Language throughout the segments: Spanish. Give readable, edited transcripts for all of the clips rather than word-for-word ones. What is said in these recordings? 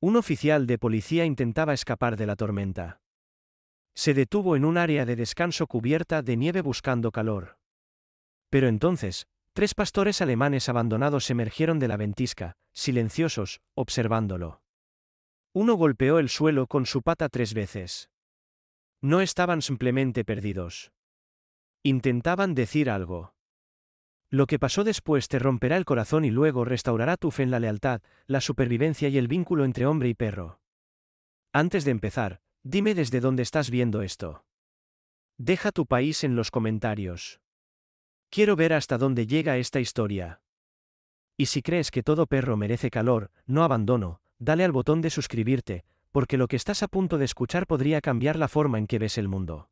Un oficial de policía intentaba escapar de la tormenta. Se detuvo en un área de descanso cubierta de nieve buscando calor. Pero entonces, 3 pastores alemanes abandonados emergieron de la ventisca, silenciosos, observándolo. Uno golpeó el suelo con su pata 3 veces. No estaban simplemente perdidos. Intentaban decir algo. Lo que pasó después te romperá el corazón y luego restaurará tu fe en la lealtad, la supervivencia y el vínculo entre hombre y perro. Antes de empezar, dime desde dónde estás viendo esto. Deja tu país en los comentarios. Quiero ver hasta dónde llega esta historia. Y si crees que todo perro merece calor, no abandono, dale al botón de suscribirte, porque lo que estás a punto de escuchar podría cambiar la forma en que ves el mundo.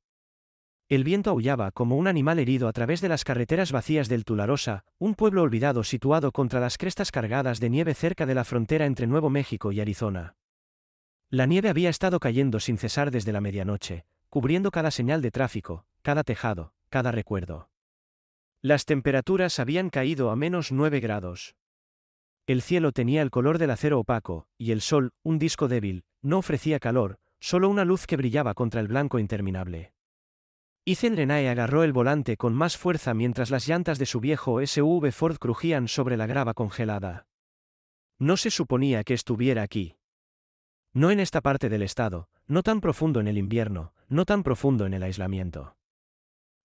El viento aullaba como un animal herido a través de las carreteras vacías del Tularosa, un pueblo olvidado situado contra las crestas cargadas de nieve cerca de la frontera entre Nuevo México y Arizona. La nieve había estado cayendo sin cesar desde la medianoche, cubriendo cada señal de tráfico, cada tejado, cada recuerdo. Las temperaturas habían caído a -9 grados. El cielo tenía el color del acero opaco, y el sol, un disco débil, no ofrecía calor, solo una luz que brillaba contra el blanco interminable. Ethan Renai agarró el volante con más fuerza mientras las llantas de su viejo SUV Ford crujían sobre la grava congelada. No se suponía que estuviera aquí. No en esta parte del estado, no tan profundo en el invierno, no tan profundo en el aislamiento.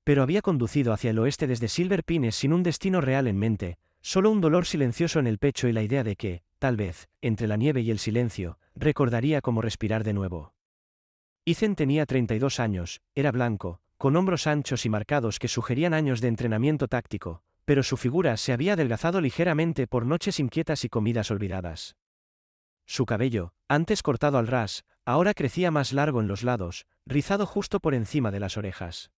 Pero había conducido hacia el oeste desde Silver Pines sin un destino real en mente, solo un dolor silencioso en el pecho y la idea de que, tal vez, entre la nieve y el silencio, recordaría cómo respirar de nuevo. Ethan tenía 32 años, era blanco, con hombros anchos y marcados que sugerían años de entrenamiento táctico, pero su figura se había adelgazado ligeramente por noches inquietas y comidas olvidadas. Su cabello, antes cortado al ras, ahora crecía más largo en los lados, rizado justo por encima de las orejas.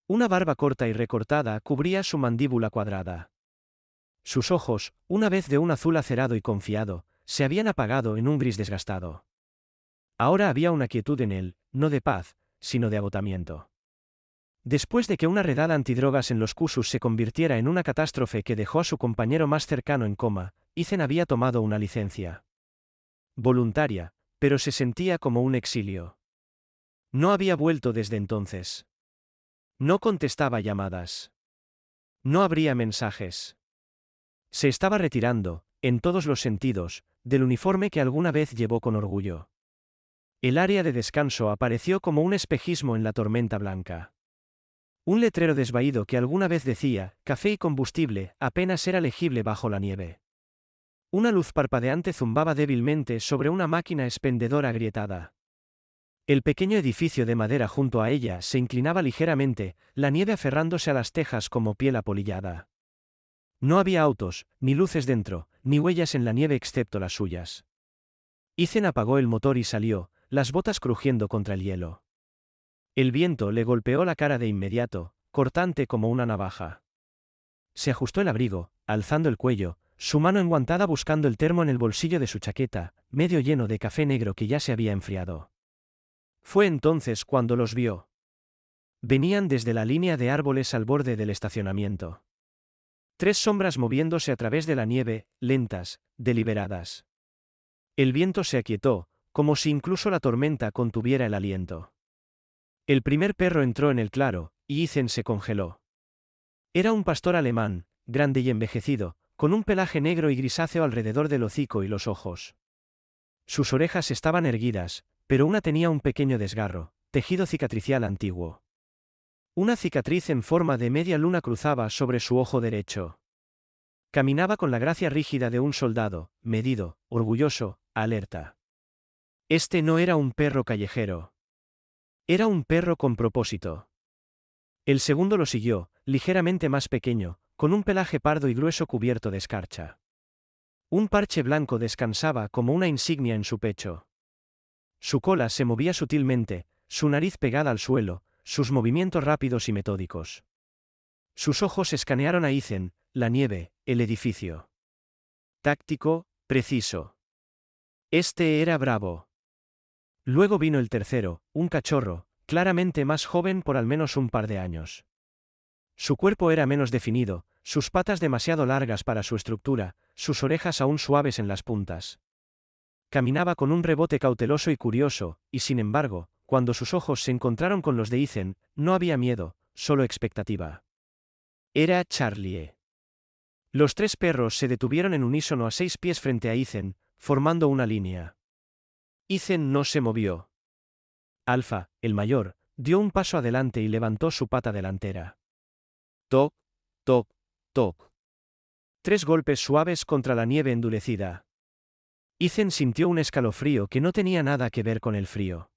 Una barba corta y recortada cubría su mandíbula cuadrada. Sus ojos, una vez de un azul acerado y confiado, se habían apagado en un gris desgastado. Ahora había una quietud en él, no de paz, sino de agotamiento. Después de que una redada antidrogas en los Cusus se convirtiera en una catástrofe que dejó a su compañero más cercano en coma, Ethan había tomado una licencia. Voluntaria, pero se sentía como un exilio. No había vuelto desde entonces. No contestaba llamadas. No abría mensajes. Se estaba retirando, en todos los sentidos, del uniforme que alguna vez llevó con orgullo. El área de descanso apareció como un espejismo en la tormenta blanca. Un letrero desvaído que alguna vez decía, café y combustible, apenas era legible bajo la nieve. Una luz parpadeante zumbaba débilmente sobre una máquina expendedora agrietada. El pequeño edificio de madera junto a ella se inclinaba ligeramente, la nieve aferrándose a las tejas como piel apolillada. No había autos, ni luces dentro, ni huellas en la nieve excepto las suyas. Ethan apagó el motor y salió, las botas crujiendo contra el hielo. El viento le golpeó la cara de inmediato, cortante como una navaja. Se ajustó el abrigo, alzando el cuello, su mano enguantada buscando el termo en el bolsillo de su chaqueta, medio lleno de café negro que ya se había enfriado. Fue entonces cuando los vio. Venían desde la línea de árboles al borde del estacionamiento. 3 sombras moviéndose a través de la nieve, lentas, deliberadas. El viento se aquietó, como si incluso la tormenta contuviera el aliento. El primer perro entró en el claro, y Ethan se congeló. Era un pastor alemán, grande y envejecido, con un pelaje negro y grisáceo alrededor del hocico y los ojos. Sus orejas estaban erguidas, pero una tenía un pequeño desgarro, tejido cicatricial antiguo. Una cicatriz en forma de media luna cruzaba sobre su ojo derecho. Caminaba con la gracia rígida de un soldado, medido, orgulloso, alerta. Este no era un perro callejero. Era un perro con propósito. El segundo lo siguió, ligeramente más pequeño, con un pelaje pardo y grueso cubierto de escarcha. Un parche blanco descansaba como una insignia en su pecho. Su cola se movía sutilmente, su nariz pegada al suelo, sus movimientos rápidos y metódicos. Sus ojos escanearon a Ethan, la nieve, el edificio. Táctico, preciso. Este era bravo. Luego vino el tercero, un cachorro, claramente más joven por al menos un par de años. Su cuerpo era menos definido, sus patas demasiado largas para su estructura, sus orejas aún suaves en las puntas. caminaba con un rebote cauteloso y curioso, y sin embargo, cuando sus ojos se encontraron con los de Ethan, no había miedo, solo expectativa. Era Charlie. Los 3 perros se detuvieron en unísono a 6 pies frente a Ethan, formando una línea. Ethan no se movió. Alfa, el mayor, dio un paso adelante y levantó su pata delantera. Toc, toc, toc. 3 golpes suaves contra la nieve endurecida. Ethan sintió un escalofrío que no tenía nada que ver con el frío.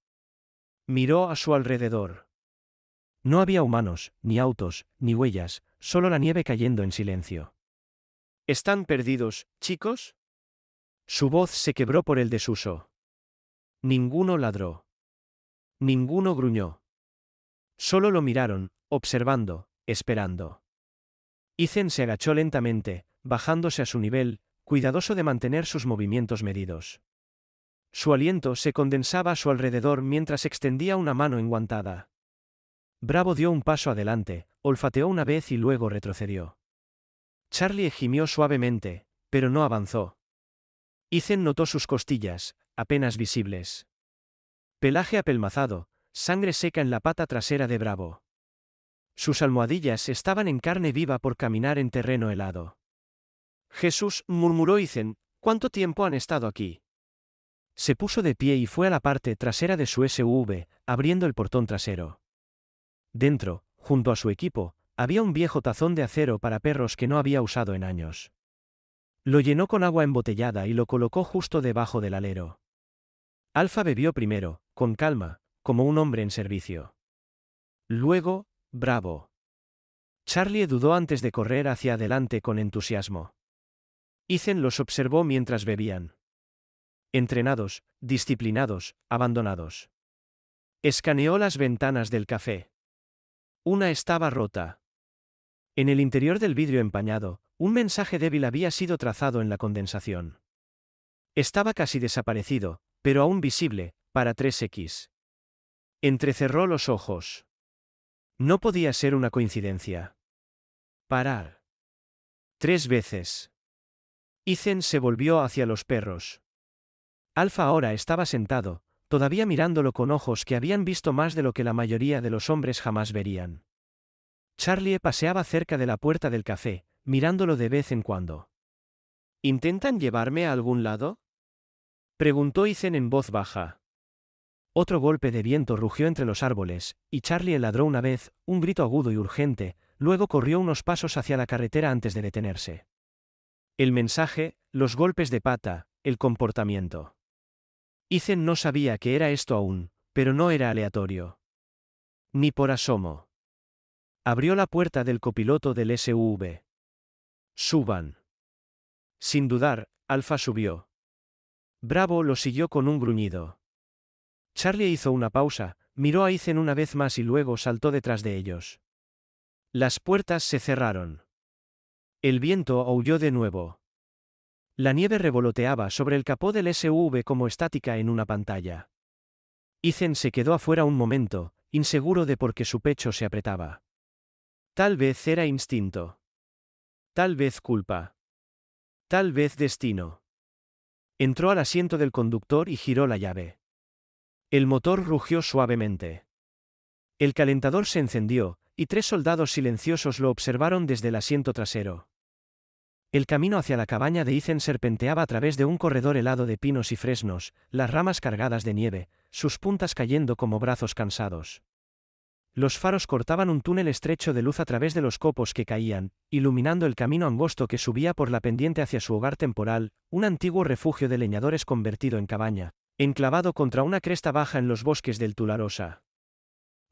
Miró a su alrededor. No había humanos, ni autos, ni huellas, solo la nieve cayendo en silencio. ¿Están perdidos, chicos? Su voz se quebró por el desuso. Ninguno ladró. Ninguno gruñó. Solo lo miraron, observando, esperando. Ethan se agachó lentamente, bajándose a su nivel, cuidadoso de mantener sus movimientos medidos. Su aliento se condensaba a su alrededor mientras extendía una mano enguantada. Bravo dio un paso adelante, olfateó una vez y luego retrocedió. Charlie gimió suavemente, pero no avanzó. Ethan notó sus costillas, apenas visibles. Pelaje apelmazado, sangre seca en la pata trasera de Bravo. Sus almohadillas estaban en carne viva por caminar en terreno helado. Jesús, murmuró Ethan, ¿cuánto tiempo han estado aquí? Se puso de pie y fue a la parte trasera de su SUV, abriendo el portón trasero. Dentro, junto a su equipo, había un viejo tazón de acero para perros que no había usado en años. Lo llenó con agua embotellada y lo colocó justo debajo del alero. Alfa bebió primero, con calma, como un hombre en servicio. Luego, Bravo. Charlie dudó antes de correr hacia adelante con entusiasmo. Ethan los observó mientras bebían. Entrenados, disciplinados, abandonados. Escaneó las ventanas del café. Una estaba rota. En el interior del vidrio empañado, un mensaje débil había sido trazado en la condensación. Estaba casi desaparecido, pero aún visible, para 3X. Entrecerró los ojos. No podía ser una coincidencia. Parar. 3 veces. Ethan se volvió hacia los perros. Alfa ahora estaba sentado, todavía mirándolo con ojos que habían visto más de lo que la mayoría de los hombres jamás verían. Charlie paseaba cerca de la puerta del café, mirándolo de vez en cuando. ¿Intentan llevarme a algún lado? Preguntó Ethan en voz baja. Otro golpe de viento rugió entre los árboles, y Charlie ladró una vez, un grito agudo y urgente, luego corrió unos pasos hacia la carretera antes de detenerse. El mensaje, los golpes de pata, el comportamiento. Ethan no sabía qué era esto aún, pero no era aleatorio. Ni por asomo. Abrió la puerta del copiloto del SUV. Suban. Sin dudar, Alfa subió. Bravo lo siguió con un gruñido. Charlie hizo una pausa, miró a Ethan una vez más y luego saltó detrás de ellos. Las puertas se cerraron. El viento aulló de nuevo. La nieve revoloteaba sobre el capó del SUV como estática en una pantalla. Ethan se quedó afuera un momento, inseguro de por qué su pecho se apretaba. Tal vez era instinto. Tal vez culpa. Tal vez destino. Entró al asiento del conductor y giró la llave. El motor rugió suavemente. El calentador se encendió, y 3 soldados silenciosos lo observaron desde el asiento trasero. El camino hacia la cabaña de Ethan serpenteaba a través de un corredor helado de pinos y fresnos, las ramas cargadas de nieve, sus puntas cayendo como brazos cansados. Los faros cortaban un túnel estrecho de luz a través de los copos que caían, iluminando el camino angosto que subía por la pendiente hacia su hogar temporal, un antiguo refugio de leñadores convertido en cabaña, enclavado contra una cresta baja en los bosques del Tularosa.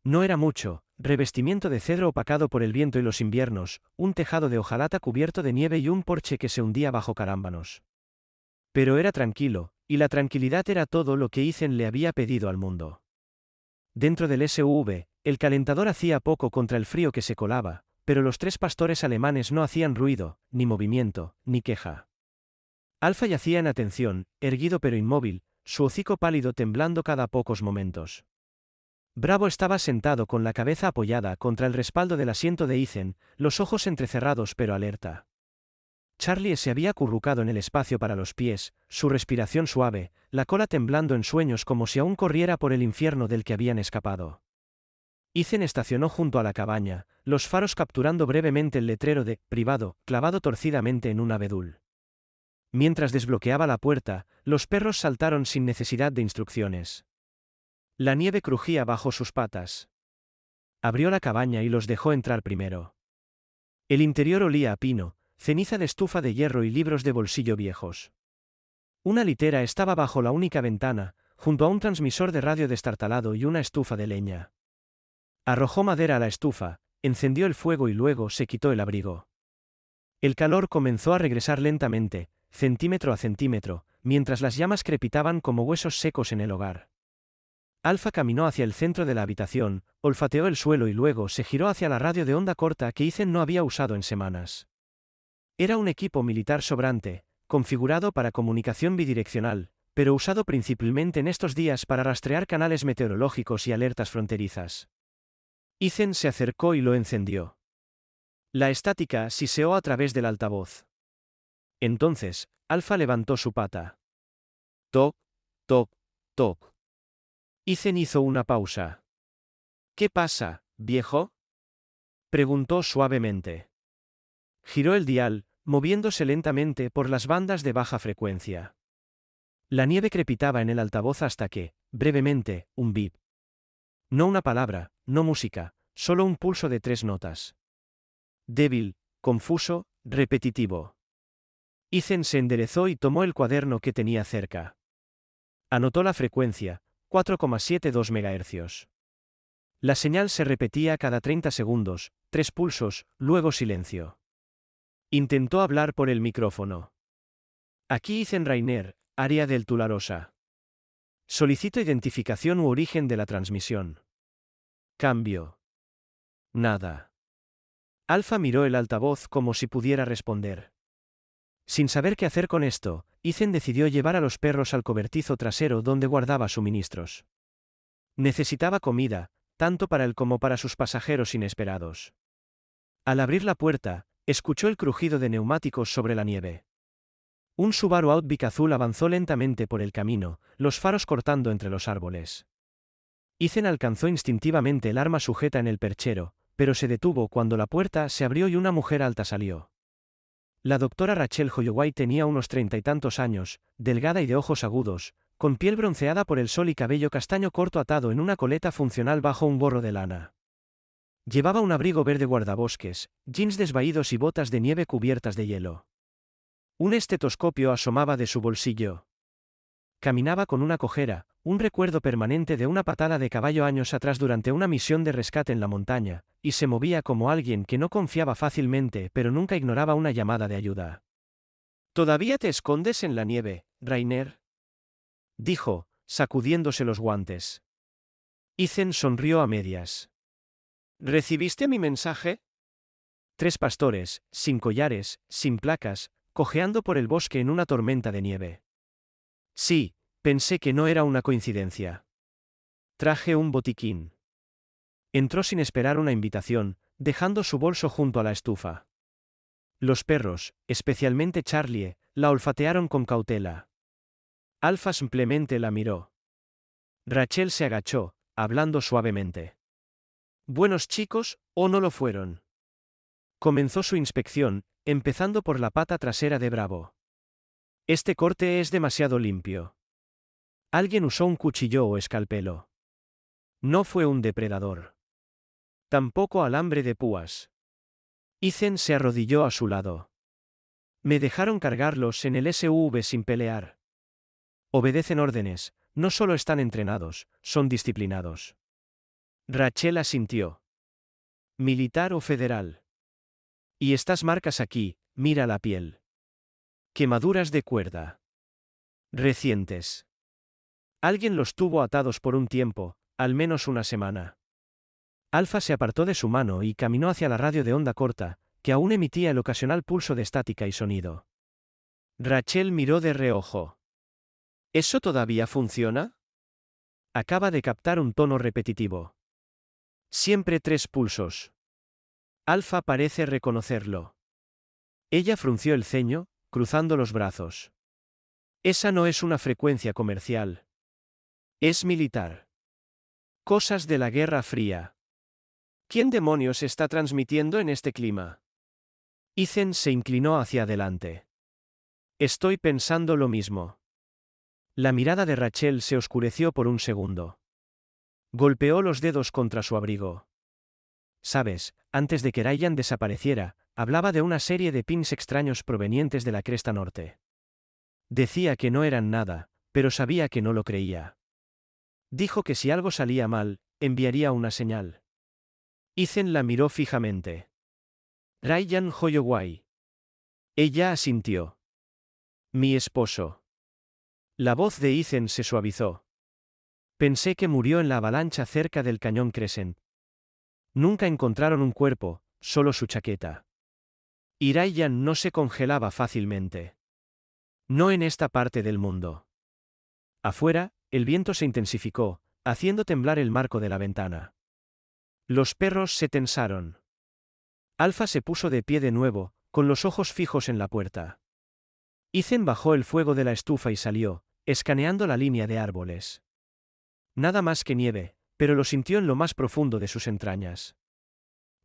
No era mucho, revestimiento de cedro opacado por el viento y los inviernos, un tejado de hojalata cubierto de nieve y un porche que se hundía bajo carámbanos. Pero era tranquilo, y la tranquilidad era todo lo que Ethan le había pedido al mundo. Dentro del SUV, el calentador hacía poco contra el frío que se colaba, pero los 3 pastores alemanes no hacían ruido, ni movimiento, ni queja. Alfa yacía en atención, erguido pero inmóvil, su hocico pálido temblando cada pocos momentos. Bravo estaba sentado con la cabeza apoyada contra el respaldo del asiento de Ethan, los ojos entrecerrados pero alerta. Charlie se había acurrucado en el espacio para los pies, su respiración suave, la cola temblando en sueños como si aún corriera por el infierno del que habían escapado. Ethan estacionó junto a la cabaña, los faros capturando brevemente el letrero de «privado» clavado torcidamente en un abedul. Mientras desbloqueaba la puerta, los perros saltaron sin necesidad de instrucciones. La nieve crujía bajo sus patas. Abrió la cabaña y los dejó entrar primero. El interior olía a pino, ceniza de estufa de hierro y libros de bolsillo viejos. Una litera estaba bajo la única ventana, junto a un transmisor de radio destartalado y una estufa de leña. Arrojó madera a la estufa, encendió el fuego y luego se quitó el abrigo. El calor comenzó a regresar lentamente, centímetro a centímetro, mientras las llamas crepitaban como huesos secos en el hogar. Alpha caminó hacia el centro de la habitación, olfateó el suelo y luego se giró hacia la radio de onda corta que Ethan no había usado en semanas. Era un equipo militar sobrante, configurado para comunicación bidireccional, pero usado principalmente en estos días para rastrear canales meteorológicos y alertas fronterizas. Ethan se acercó y lo encendió. La estática siseó a través del altavoz. Entonces, Alpha levantó su pata. Toc, toc, toc. Ethan hizo una pausa. ¿Qué pasa, viejo?, preguntó suavemente. Giró el dial, moviéndose lentamente por las bandas de baja frecuencia. La nieve crepitaba en el altavoz hasta que, brevemente, un bip. No una palabra, no música, solo un pulso de 3 notas. Débil, confuso, repetitivo. Ethan se enderezó y tomó el cuaderno que tenía cerca. Anotó la frecuencia, 4,72 MHz. La señal se repetía cada 30 segundos, 3 pulsos, luego silencio. Intentó hablar por el micrófono. Aquí Ethan Rainer, área del Tularosa. Solicito identificación u origen de la transmisión. Cambio. Nada. Alpha miró el altavoz como si pudiera responder. Sin saber qué hacer con esto, Ethan decidió llevar a los perros al cobertizo trasero donde guardaba suministros. Necesitaba comida, tanto para él como para sus pasajeros inesperados. Al abrir la puerta, escuchó el crujido de neumáticos sobre la nieve. Un Subaru Outback azul avanzó lentamente por el camino, los faros cortando entre los árboles. Ethan alcanzó instintivamente el arma sujeta en el perchero, pero se detuvo cuando la puerta se abrió y una mujer alta salió. La doctora Rachel Holloway tenía unos 30 y tantos años, delgada y de ojos agudos, con piel bronceada por el sol y cabello castaño corto atado en una coleta funcional bajo un gorro de lana. Llevaba un abrigo verde guardabosques, jeans desvaídos y botas de nieve cubiertas de hielo. Un estetoscopio asomaba de su bolsillo. Caminaba con una cojera, un recuerdo permanente de una patada de caballo años atrás durante una misión de rescate en la montaña, y se movía como alguien que no confiaba fácilmente pero nunca ignoraba una llamada de ayuda. ¿Todavía te escondes en la nieve, Rainer?, dijo, sacudiéndose los guantes. Ethan sonrió a medias. ¿Recibiste mi mensaje? 3 pastores, sin collares, sin placas, cojeando por el bosque en una tormenta de nieve. Sí, pensé que no era una coincidencia. Traje un botiquín. Entró sin esperar una invitación, dejando su bolso junto a la estufa. Los perros, especialmente Charlie, la olfatearon con cautela. Alpha simplemente la miró. Rachel se agachó, hablando suavemente. ¿Buenos chicos, o no lo fueron? Comenzó su inspección, empezando por la pata trasera de Bravo. Este corte es demasiado limpio. Alguien usó un cuchillo o escalpelo. No fue un depredador. Tampoco alambre de púas. Ethan se arrodilló a su lado. Me dejaron cargarlos en el SUV sin pelear. Obedecen órdenes, no solo están entrenados, son disciplinados. Rachel asintió. ¿Militar o federal? Y estas marcas aquí, mira la piel. Quemaduras de cuerda. Recientes. Alguien los tuvo atados por un tiempo, al menos una semana. Alpha se apartó de su mano y caminó hacia la radio de onda corta, que aún emitía el ocasional pulso de estática y sonido. Rachel miró de reojo. ¿Eso todavía funciona? Acaba de captar un tono repetitivo. Siempre 3 pulsos. Alpha parece reconocerlo. Ella frunció el ceño, cruzando los brazos. Esa no es una frecuencia comercial. Es militar. Cosas de la Guerra Fría. ¿Quién demonios está transmitiendo en este clima? Ethan se inclinó hacia adelante. Estoy pensando lo mismo. La mirada de Rachel se oscureció por un segundo. Golpeó los dedos contra su abrigo. Sabes, antes de que Ryan desapareciera, hablaba de una serie de pins extraños provenientes de la cresta norte. Decía que no eran nada, pero sabía que no lo creía. Dijo que si algo salía mal, enviaría una señal. Ethan la miró fijamente. Ryan Holloway. Ella asintió. Mi esposo. La voz de Ethan se suavizó. Pensé que murió en la avalancha cerca del cañón Crescent. Nunca encontraron un cuerpo, solo su chaqueta. Y Ryan no se congelaba fácilmente. No en esta parte del mundo. Afuera, el viento se intensificó, haciendo temblar el marco de la ventana. Los perros se tensaron. Alfa se puso de pie de nuevo, con los ojos fijos en la puerta. Ethan bajó el fuego de la estufa y salió, escaneando la línea de árboles. Nada más que nieve, pero lo sintió en lo más profundo de sus entrañas.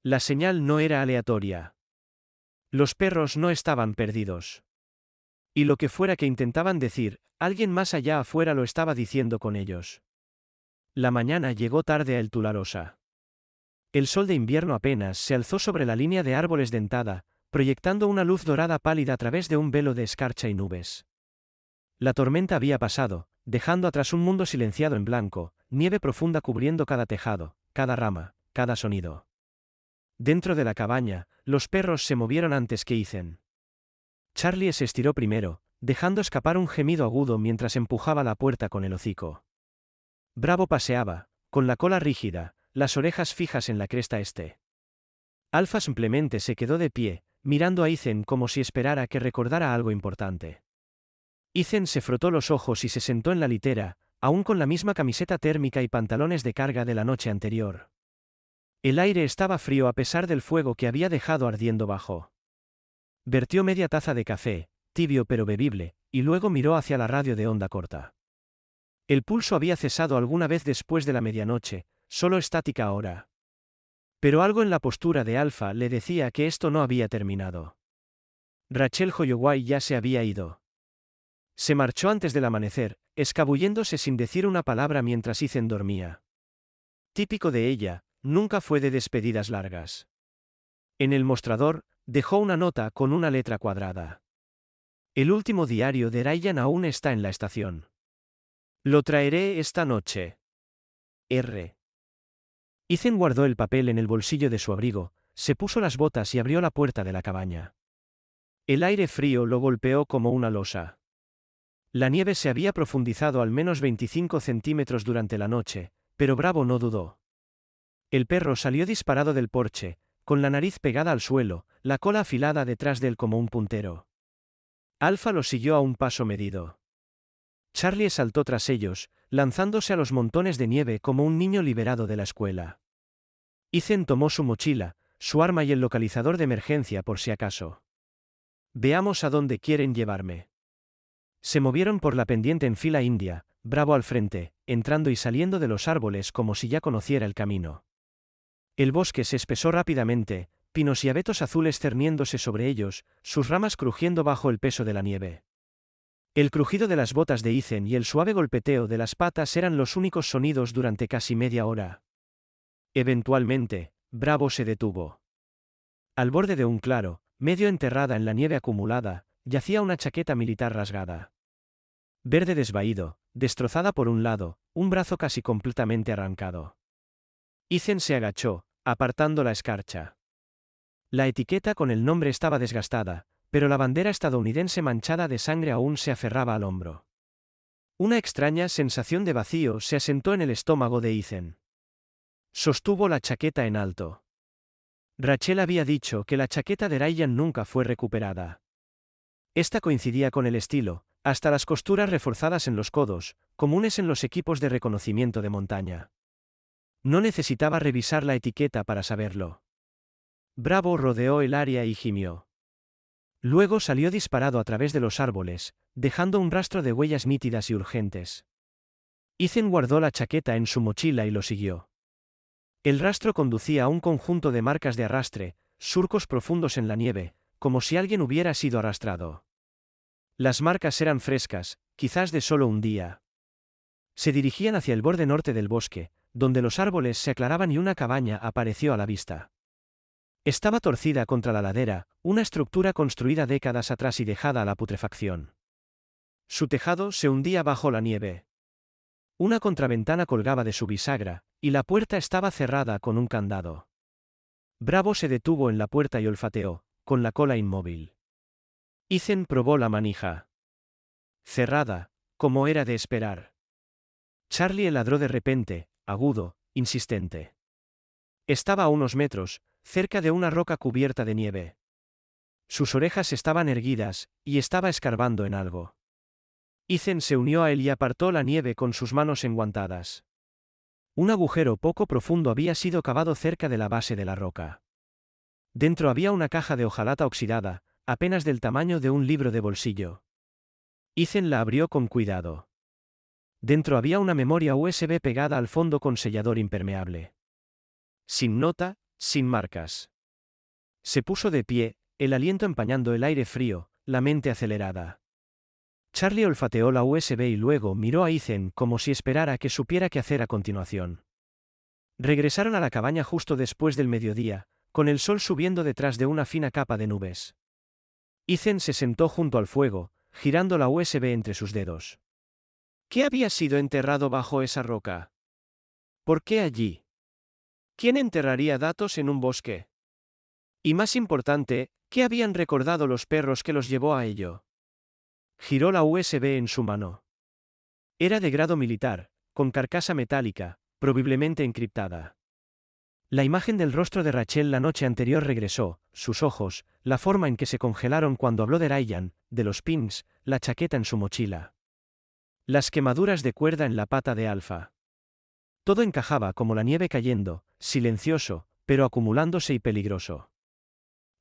La señal no era aleatoria. Los perros no estaban perdidos. Y lo que fuera que intentaban decir, alguien más allá afuera lo estaba diciendo con ellos. La mañana llegó tarde a El Tularosa. El sol de invierno apenas se alzó sobre la línea de árboles dentada, proyectando una luz dorada pálida a través de un velo de escarcha y nubes. La tormenta había pasado, dejando atrás un mundo silenciado en blanco, nieve profunda cubriendo cada tejado, cada rama, cada sonido. Dentro de la cabaña, los perros se movieron antes que Ethan. Charlie se estiró primero, dejando escapar un gemido agudo mientras empujaba la puerta con el hocico. Bravo paseaba, con la cola rígida, las orejas fijas en la cresta este. Alfa simplemente se quedó de pie, mirando a Ethan como si esperara que recordara algo importante. Ethan se frotó los ojos y se sentó en la litera, aún con la misma camiseta térmica y pantalones de carga de la noche anterior. El aire estaba frío a pesar del fuego que había dejado ardiendo bajo. Vertió media taza de café, tibio pero bebible, y luego miró hacia la radio de onda corta. El pulso había cesado alguna vez después de la medianoche, solo estática ahora. Pero algo en la postura de Alfa le decía que esto no había terminado. Rachel Holloway ya se había ido. Se marchó antes del amanecer, escabulléndose sin decir una palabra mientras Ethan dormía. Típico de ella, nunca fue de despedidas largas. En el mostrador, dejó una nota con una letra cuadrada. El último diario de Ryan aún está en la estación. Lo traeré esta noche. R. Ethan guardó el papel en el bolsillo de su abrigo, se puso las botas y abrió la puerta de la cabaña. El aire frío lo golpeó como una losa. La nieve se había profundizado al menos 25 centímetros durante la noche, pero Bravo no dudó. El perro salió disparado del porche, con la nariz pegada al suelo, la cola afilada detrás de él como un puntero. Alfa lo siguió a un paso medido. Charlie saltó tras ellos, lanzándose a los montones de nieve como un niño liberado de la escuela. Ethan tomó su mochila, su arma y el localizador de emergencia por si acaso. Veamos a dónde quieren llevarme. Se movieron por la pendiente en fila india, Bravo al frente, entrando y saliendo de los árboles como si ya conociera el camino. El bosque se espesó rápidamente, pinos y abetos azules cerniéndose sobre ellos, sus ramas crujiendo bajo el peso de la nieve. El crujido de las botas de Ethan y el suave golpeteo de las patas eran los únicos sonidos durante casi media hora. Eventualmente, Bravo se detuvo. Al borde de un claro, medio enterrada en la nieve acumulada, yacía una chaqueta militar rasgada. Verde desvaído, destrozada por un lado, un brazo casi completamente arrancado. Ethan se agachó, apartando la escarcha. La etiqueta con el nombre estaba desgastada, pero la bandera estadounidense manchada de sangre aún se aferraba al hombro. Una extraña sensación de vacío se asentó en el estómago de Ethan. Sostuvo la chaqueta en alto. Rachel había dicho que la chaqueta de Ryan nunca fue recuperada. Esta coincidía con el estilo, hasta las costuras reforzadas en los codos, comunes en los equipos de reconocimiento de montaña. No necesitaba revisar la etiqueta para saberlo. Bravo rodeó el área y gimió. Luego salió disparado a través de los árboles, dejando un rastro de huellas nítidas y urgentes. Ethan guardó la chaqueta en su mochila y lo siguió. El rastro conducía a un conjunto de marcas de arrastre, surcos profundos en la nieve, como si alguien hubiera sido arrastrado. Las marcas eran frescas, quizás de solo un día. Se dirigían hacia el borde norte del bosque, donde los árboles se aclaraban y una cabaña apareció a la vista. Estaba torcida contra la ladera, una estructura construida décadas atrás y dejada a la putrefacción. Su tejado se hundía bajo la nieve. Una contraventana colgaba de su bisagra, y la puerta estaba cerrada con un candado. Bravo se detuvo en la puerta y olfateó, con la cola inmóvil. Ethan probó la manija. Cerrada, como era de esperar. Charlie ladró de repente, agudo, insistente. Estaba a unos metros, cerca de una roca cubierta de nieve. Sus orejas estaban erguidas, y estaba escarbando en algo. Ethan se unió a él y apartó la nieve con sus manos enguantadas. Un agujero poco profundo había sido cavado cerca de la base de la roca. Dentro había una caja de hojalata oxidada, apenas del tamaño de un libro de bolsillo. Ethan la abrió con cuidado. Dentro había una memoria USB pegada al fondo con sellador impermeable. Sin nota, sin marcas. Se puso de pie, el aliento empañando el aire frío, la mente acelerada. Charlie olfateó la USB y luego miró a Ethan como si esperara que supiera qué hacer a continuación. Regresaron a la cabaña justo después del mediodía, con el sol subiendo detrás de una fina capa de nubes. Ethan se sentó junto al fuego, girando la USB entre sus dedos. ¿Qué había sido enterrado bajo esa roca? ¿Por qué allí? ¿Quién enterraría datos en un bosque? Y más importante, ¿qué habían recordado los perros que los llevó a ello? Giró la USB en su mano. Era de grado militar, con carcasa metálica, probablemente encriptada. La imagen del rostro de Rachel la noche anterior regresó, sus ojos, la forma en que se congelaron cuando habló de Ryan, de los pins, la chaqueta en su mochila. Las quemaduras de cuerda en la pata de Alfa. Todo encajaba como la nieve cayendo, silencioso, pero acumulándose y peligroso.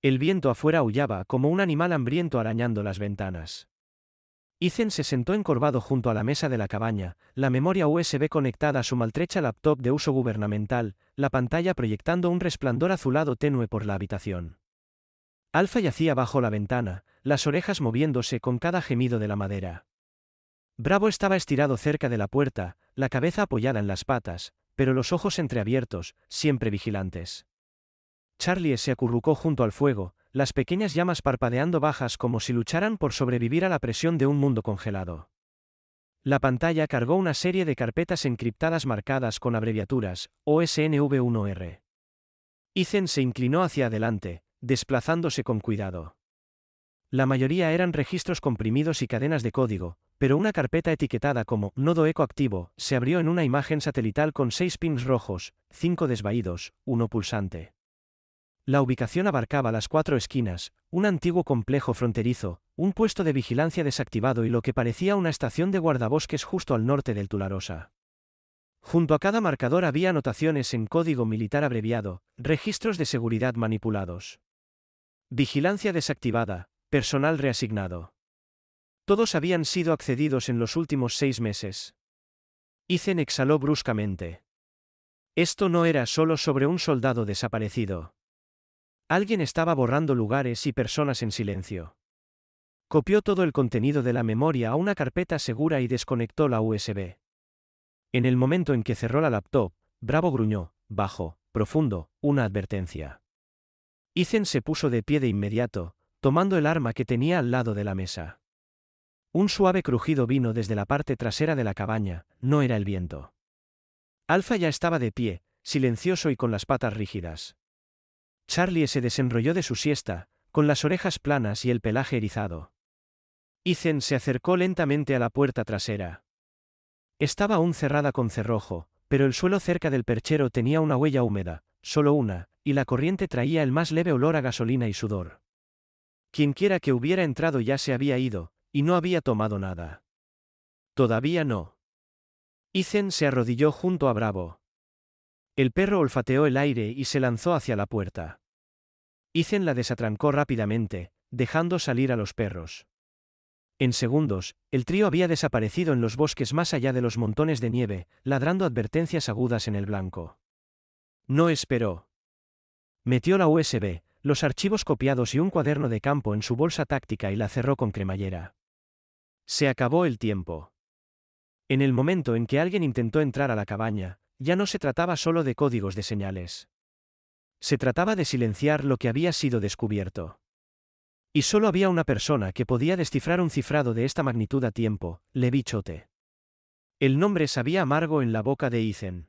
El viento afuera aullaba como un animal hambriento arañando las ventanas. Ethan se sentó encorvado junto a la mesa de la cabaña, la memoria USB conectada a su maltrecha laptop de uso gubernamental, la pantalla proyectando un resplandor azulado tenue por la habitación. Alfa yacía bajo la ventana, las orejas moviéndose con cada gemido de la madera. Bravo estaba estirado cerca de la puerta, la cabeza apoyada en las patas, pero los ojos entreabiertos, siempre vigilantes. Charlie se acurrucó junto al fuego, las pequeñas llamas parpadeando bajas como si lucharan por sobrevivir a la presión de un mundo congelado. La pantalla cargó una serie de carpetas encriptadas marcadas con abreviaturas, OSNV1R. Ethan se inclinó hacia adelante, desplazándose con cuidado. La mayoría eran registros comprimidos y cadenas de código, pero una carpeta etiquetada como «Nodo eco activo» se abrió en una imagen satelital con 6 pins rojos, 5 desvaídos, 1 pulsante. La ubicación abarcaba las 4 esquinas, un antiguo complejo fronterizo, un puesto de vigilancia desactivado y lo que parecía una estación de guardabosques justo al norte del Tularosa. Junto a cada marcador había anotaciones en código militar abreviado, registros de seguridad manipulados. Vigilancia desactivada, personal reasignado. Todos habían sido accedidos en los últimos 6 meses. Ethan exhaló bruscamente. Esto no era solo sobre un soldado desaparecido. Alguien estaba borrando lugares y personas en silencio. Copió todo el contenido de la memoria a una carpeta segura y desconectó la USB. En el momento en que cerró la laptop, Bravo gruñó, bajo, profundo, una advertencia. Ethan se puso de pie de inmediato, tomando el arma que tenía al lado de la mesa. Un suave crujido vino desde la parte trasera de la cabaña, no era el viento. Alfa ya estaba de pie, silencioso y con las patas rígidas. Charlie se desenrolló de su siesta, con las orejas planas y el pelaje erizado. Ethan se acercó lentamente a la puerta trasera. Estaba aún cerrada con cerrojo, pero el suelo cerca del perchero tenía una huella húmeda, solo una, y la corriente traía el más leve olor a gasolina y sudor. Quienquiera que hubiera entrado ya se había ido, y no había tomado nada. Todavía no. Ethan se arrodilló junto a Bravo. El perro olfateó el aire y se lanzó hacia la puerta. Ethan la desatrancó rápidamente, dejando salir a los perros. En segundos, el trío había desaparecido en los bosques más allá de los montones de nieve, ladrando advertencias agudas en el blanco. No esperó. Metió la USB, los archivos copiados y un cuaderno de campo en su bolsa táctica y la cerró con cremallera. Se acabó el tiempo. En el momento en que alguien intentó entrar a la cabaña, ya no se trataba solo de códigos de señales. Se trataba de silenciar lo que había sido descubierto. Y solo había una persona que podía descifrar un cifrado de esta magnitud a tiempo, Levi Chote. El nombre sabía amargo en la boca de Ethan.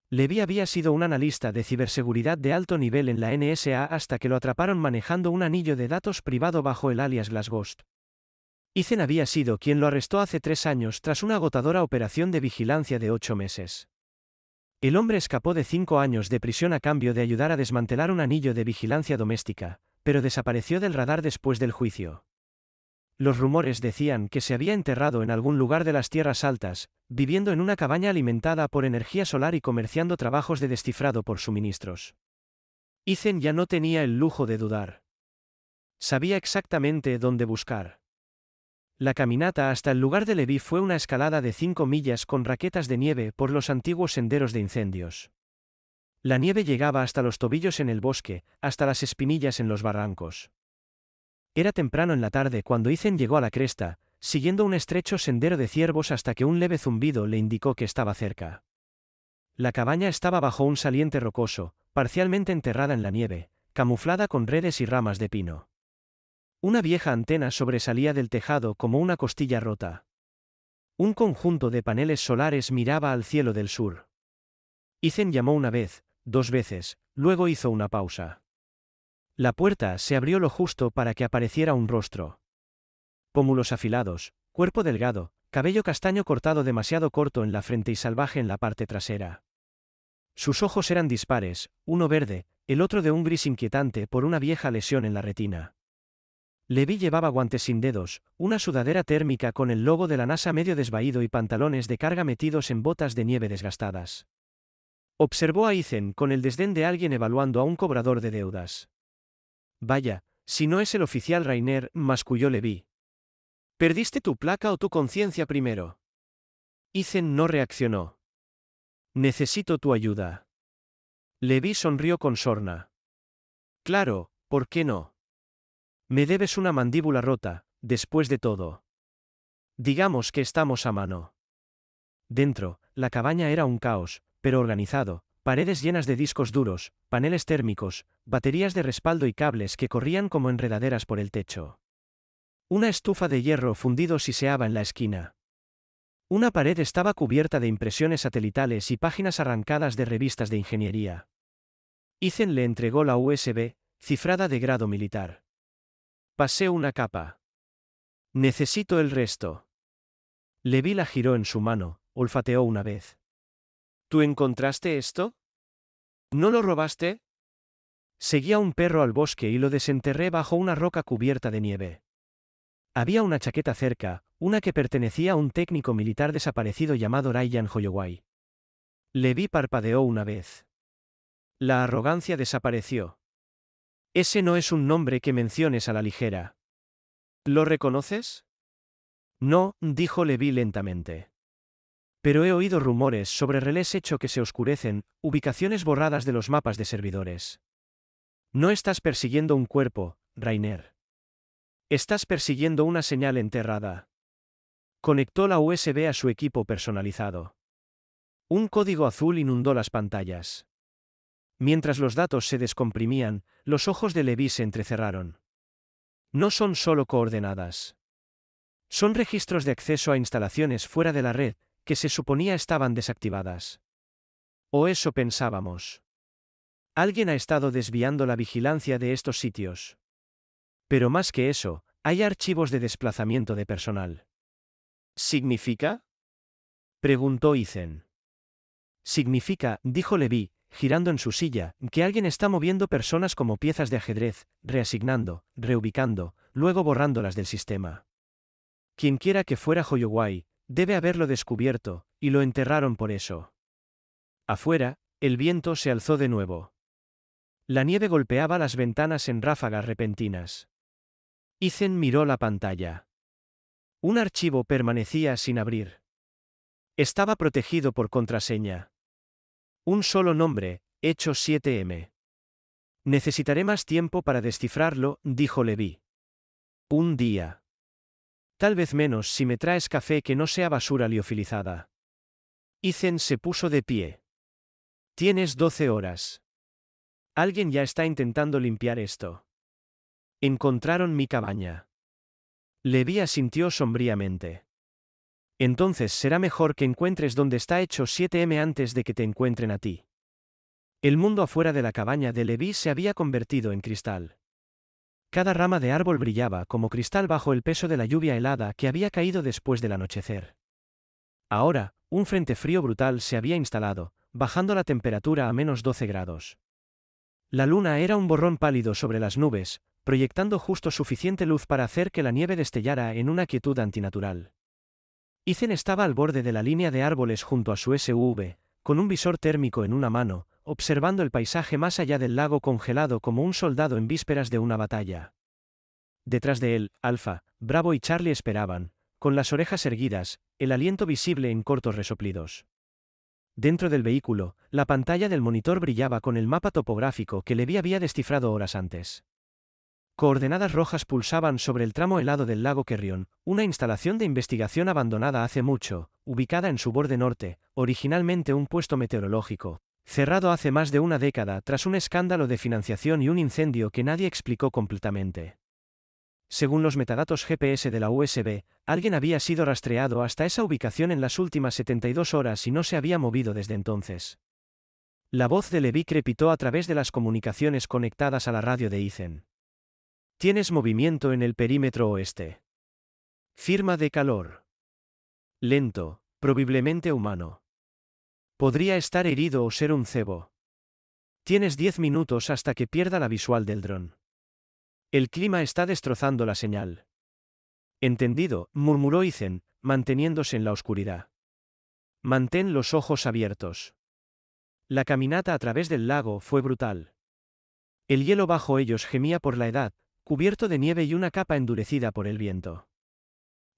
Levi había sido un analista de ciberseguridad de alto nivel en la NSA hasta que lo atraparon manejando un anillo de datos privado bajo el alias Glassghost. Ethan había sido quien lo arrestó hace 3 años tras una agotadora operación de vigilancia de 8 meses. El hombre escapó de 5 años de prisión a cambio de ayudar a desmantelar un anillo de vigilancia doméstica, pero desapareció del radar después del juicio. Los rumores decían que se había enterrado en algún lugar de las tierras altas, viviendo en una cabaña alimentada por energía solar y comerciando trabajos de descifrado por suministros. Ethan ya no tenía el lujo de dudar. Sabía exactamente dónde buscar. La caminata hasta el lugar de Levi fue una escalada de 5 millas con raquetas de nieve por los antiguos senderos de incendios. La nieve llegaba hasta los tobillos en el bosque, hasta las espinillas en los barrancos. Era temprano en la tarde cuando Ethan llegó a la cresta, siguiendo un estrecho sendero de ciervos hasta que un leve zumbido le indicó que estaba cerca. La cabaña estaba bajo un saliente rocoso, parcialmente enterrada en la nieve, camuflada con redes y ramas de pino. Una vieja antena sobresalía del tejado como una costilla rota. Un conjunto de paneles solares miraba al cielo del sur. Ethan llamó una vez, 2 veces, luego hizo una pausa. La puerta se abrió lo justo para que apareciera un rostro. Pómulos afilados, cuerpo delgado, cabello castaño cortado demasiado corto en la frente y salvaje en la parte trasera. Sus ojos eran dispares, uno verde, el otro de un gris inquietante por una vieja lesión en la retina. Levi llevaba guantes sin dedos, una sudadera térmica con el logo de la NASA medio desvaído y pantalones de carga metidos en botas de nieve desgastadas. Observó a Ethan con el desdén de alguien evaluando a un cobrador de deudas. Vaya, si no es el oficial Rainer, masculló Levi. ¿Perdiste tu placa o tu conciencia primero? Ethan no reaccionó. Necesito tu ayuda. Levi sonrió con sorna. Claro, ¿por qué no? Me debes una mandíbula rota, después de todo. Digamos que estamos a mano. Dentro, la cabaña era un caos, pero organizado, paredes llenas de discos duros, paneles térmicos, baterías de respaldo y cables que corrían como enredaderas por el techo. Una estufa de hierro fundido siseaba en la esquina. Una pared estaba cubierta de impresiones satelitales y páginas arrancadas de revistas de ingeniería. Ethan le entregó la USB, cifrada de grado militar. Pasé una capa. Necesito el resto. Levi la giró en su mano, olfateó una vez. ¿Tú encontraste esto? ¿No lo robaste? Seguí a un perro al bosque y lo desenterré bajo una roca cubierta de nieve. Había una chaqueta cerca, una que pertenecía a un técnico militar desaparecido llamado Ryan Holloway. Levi parpadeó una vez. La arrogancia desapareció. Ese no es un nombre que menciones a la ligera. ¿Lo reconoces? No, dijo Levi lentamente. Pero he oído rumores sobre relés hecho que se oscurecen, ubicaciones borradas de los mapas de servidores. No estás persiguiendo un cuerpo, Rainer. Estás persiguiendo una señal enterrada. Conectó la USB a su equipo personalizado. Un código azul inundó las pantallas. Mientras los datos se descomprimían, los ojos de Levi se entrecerraron. No son solo coordenadas. Son registros de acceso a instalaciones fuera de la red, que se suponía estaban desactivadas. O eso pensábamos. Alguien ha estado desviando la vigilancia de estos sitios. Pero más que eso, hay archivos de desplazamiento de personal. ¿Significa? Preguntó Ethan. Significa, dijo Levi, girando en su silla, que alguien está moviendo personas como piezas de ajedrez, reasignando, reubicando, luego borrándolas del sistema. Quienquiera que fuera Holloway, debe haberlo descubierto, y lo enterraron por eso. Afuera, el viento se alzó de nuevo. La nieve golpeaba las ventanas en ráfagas repentinas. Ethan miró la pantalla. Un archivo permanecía sin abrir. Estaba protegido por contraseña. Un solo nombre, Hechos 7M. Necesitaré más tiempo para descifrarlo, dijo Levi. Un día. Tal vez menos si me traes café que no sea basura liofilizada. Ethan se puso de pie. Tienes 12 horas. Alguien ya está intentando limpiar esto. Encontraron mi cabaña. Levi asintió sombríamente. Entonces será mejor que encuentres dónde está Hechos 7M antes de que te encuentren a ti. El mundo afuera de la cabaña de Levi se había convertido en cristal. Cada rama de árbol brillaba como cristal bajo el peso de la lluvia helada que había caído después del anochecer. Ahora, un frente frío brutal se había instalado, bajando la temperatura a -12 grados. La luna era un borrón pálido sobre las nubes, proyectando justo suficiente luz para hacer que la nieve destellara en una quietud antinatural. Ethan estaba al borde de la línea de árboles junto a su SUV, con un visor térmico en una mano, observando el paisaje más allá del lago congelado como un soldado en vísperas de una batalla. Detrás de él, Alpha, Bravo y Charlie esperaban, con las orejas erguidas, el aliento visible en cortos resoplidos. Dentro del vehículo, la pantalla del monitor brillaba con el mapa topográfico que Levi había descifrado horas antes. Coordenadas rojas pulsaban sobre el tramo helado del lago Querrión, una instalación de investigación abandonada hace mucho, ubicada en su borde norte, originalmente un puesto meteorológico, cerrado hace más de una década tras un escándalo de financiación y un incendio que nadie explicó completamente. Según los metadatos GPS de la USB, alguien había sido rastreado hasta esa ubicación en las últimas 72 horas y no se había movido desde entonces. La voz de Levi crepitó a través de las comunicaciones conectadas a la radio de Ethan. Tienes movimiento en el perímetro oeste. Firma de calor. Lento, probablemente humano. Podría estar herido o ser un cebo. Tienes 10 minutos hasta que pierda la visual del dron. El clima está destrozando la señal. Entendido, murmuró Ethan, manteniéndose en la oscuridad. Mantén los ojos abiertos. La caminata a través del lago fue brutal. El hielo bajo ellos gemía por la edad, cubierto de nieve y una capa endurecida por el viento.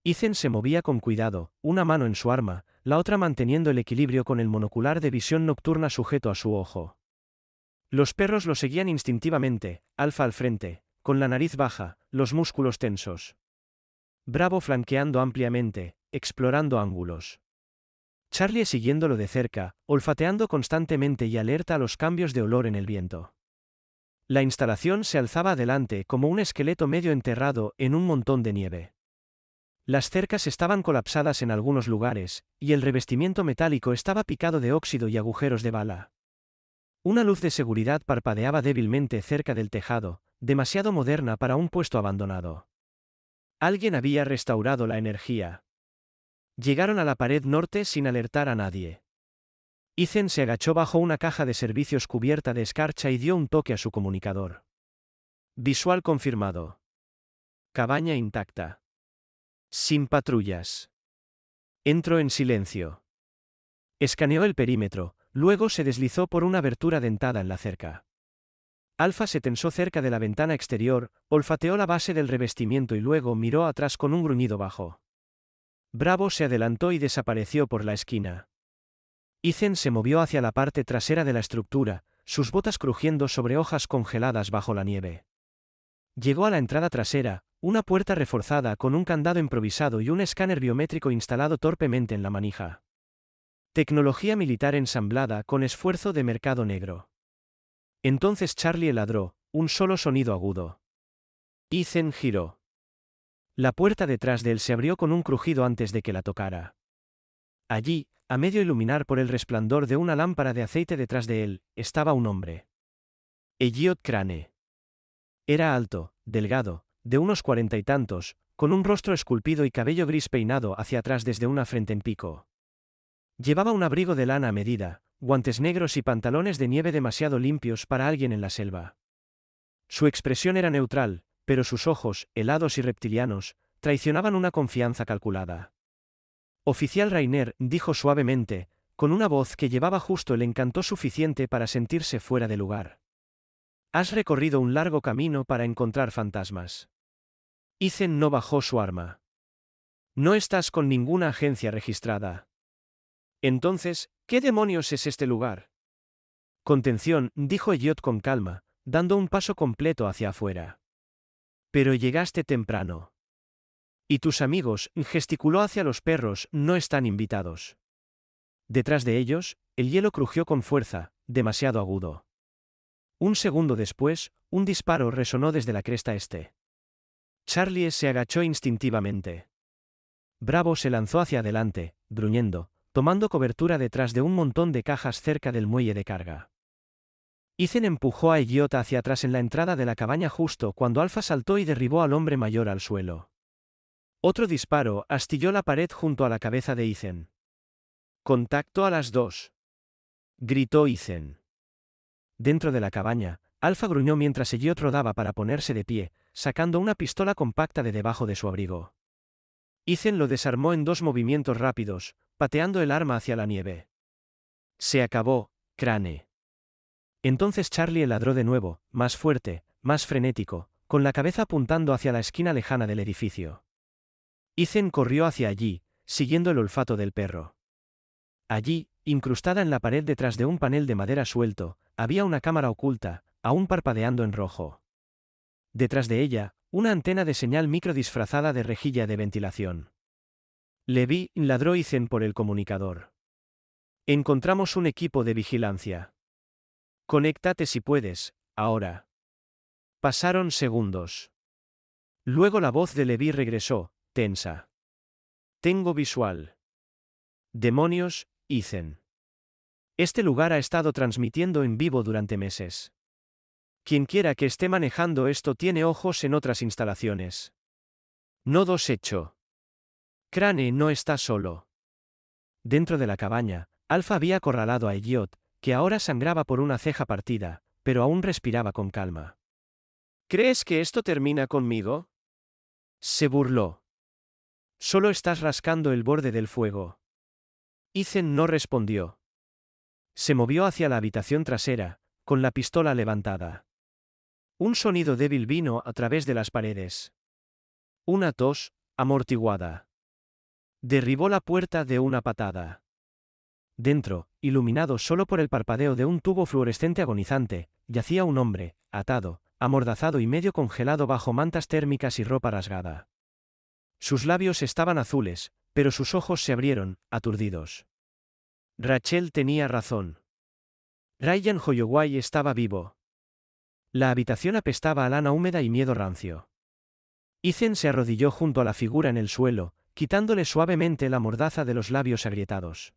Ethan se movía con cuidado, una mano en su arma, la otra manteniendo el equilibrio con el monocular de visión nocturna sujeto a su ojo. Los perros lo seguían instintivamente, Alpha al frente, con la nariz baja, los músculos tensos. Bravo flanqueando ampliamente, explorando ángulos. Charlie siguiéndolo de cerca, olfateando constantemente y alerta a los cambios de olor en el viento. La instalación se alzaba adelante como un esqueleto medio enterrado en un montón de nieve. Las cercas estaban colapsadas en algunos lugares, y el revestimiento metálico estaba picado de óxido y agujeros de bala. Una luz de seguridad parpadeaba débilmente cerca del tejado, demasiado moderna para un puesto abandonado. Alguien había restaurado la energía. Llegaron a la pared norte sin alertar a nadie. Ethan se agachó bajo una caja de servicios cubierta de escarcha y dio un toque a su comunicador. Visual confirmado. Cabaña intacta. Sin patrullas. Entró en silencio. Escaneó el perímetro, luego se deslizó por una abertura dentada en la cerca. Alpha se tensó cerca de la ventana exterior, olfateó la base del revestimiento y luego miró atrás con un gruñido bajo. Bravo se adelantó y desapareció por la esquina. Ethan se movió hacia la parte trasera de la estructura, sus botas crujiendo sobre hojas congeladas bajo la nieve. Llegó a la entrada trasera, una puerta reforzada con un candado improvisado y un escáner biométrico instalado torpemente en la manija. Tecnología militar ensamblada con esfuerzo de mercado negro. Entonces Charlie ladró, un solo sonido agudo. Ethan giró. La puerta detrás de él se abrió con un crujido antes de que la tocara. Allí, a medio iluminar por el resplandor de una lámpara de aceite detrás de él, estaba un hombre. Elliot Crane. Era alto, delgado, de unos 40 y tantos, con un rostro esculpido y cabello gris peinado hacia atrás desde una frente en pico. Llevaba un abrigo de lana a medida, guantes negros y pantalones de nieve demasiado limpios para alguien en la selva. Su expresión era neutral, pero sus ojos, helados y reptilianos, traicionaban una confianza calculada. Oficial Rainer, dijo suavemente, con una voz que llevaba justo el encanto suficiente para sentirse fuera de lugar. Has recorrido un largo camino para encontrar fantasmas. Ethan no bajó su arma. No estás con ninguna agencia registrada. Entonces, ¿qué demonios es este lugar? Contención, dijo Elliot con calma, dando un paso completo hacia afuera. Pero llegaste temprano. Y tus amigos, gesticuló hacia los perros, no están invitados. Detrás de ellos, el hielo crujió con fuerza, demasiado agudo. Un segundo después, un disparo resonó desde la cresta este. Charlie se agachó instintivamente. Bravo se lanzó hacia adelante, gruñendo, tomando cobertura detrás de un montón de cajas cerca del muelle de carga. Ethan empujó a Elliot hacia atrás en la entrada de la cabaña justo cuando Alpha saltó y derribó al hombre mayor al suelo. Otro disparo astilló la pared junto a la cabeza de Ethan. «Contacto a las 2», gritó Ethan. Dentro de la cabaña, Alpha gruñó mientras Elliot rodaba para ponerse de pie, sacando una pistola compacta de debajo de su abrigo. Ethan lo desarmó en 2 movimientos rápidos, pateando el arma hacia la nieve. Se acabó, Crane. Entonces Charlie ladró de nuevo, más fuerte, más frenético, con la cabeza apuntando hacia la esquina lejana del edificio. Ethan corrió hacia allí, siguiendo el olfato del perro. Allí, incrustada en la pared detrás de un panel de madera suelto, había una cámara oculta, aún parpadeando en rojo. Detrás de ella, una antena de señal micro disfrazada de rejilla de ventilación. «Levi», ladró Ethan por el comunicador. «Encontramos un equipo de vigilancia. Conéctate si puedes, ahora». Pasaron segundos. Luego la voz de Levi regresó, tensa. «Tengo visual». «Demonios, Ethan. Este lugar ha estado transmitiendo en vivo durante meses. Quienquiera que esté manejando esto tiene ojos en otras instalaciones. Nodos hecho. Crane no está solo». Dentro de la cabaña, Alpha había acorralado a Elliot, que ahora sangraba por una ceja partida, pero aún respiraba con calma. «¿Crees que esto termina conmigo?», se burló. «Solo estás rascando el borde del fuego». Ethan no respondió. Se movió hacia la habitación trasera, con la pistola levantada. Un sonido débil vino a través de las paredes. Una tos, amortiguada. Derribó la puerta de una patada. Dentro, iluminado solo por el parpadeo de un tubo fluorescente agonizante, yacía un hombre, atado, amordazado y medio congelado bajo mantas térmicas y ropa rasgada. Sus labios estaban azules, pero sus ojos se abrieron, aturdidos. Rachel tenía razón. Ryan Holloway estaba vivo. La habitación apestaba a lana húmeda y miedo rancio. Ethan se arrodilló junto a la figura en el suelo, quitándole suavemente la mordaza de los labios agrietados.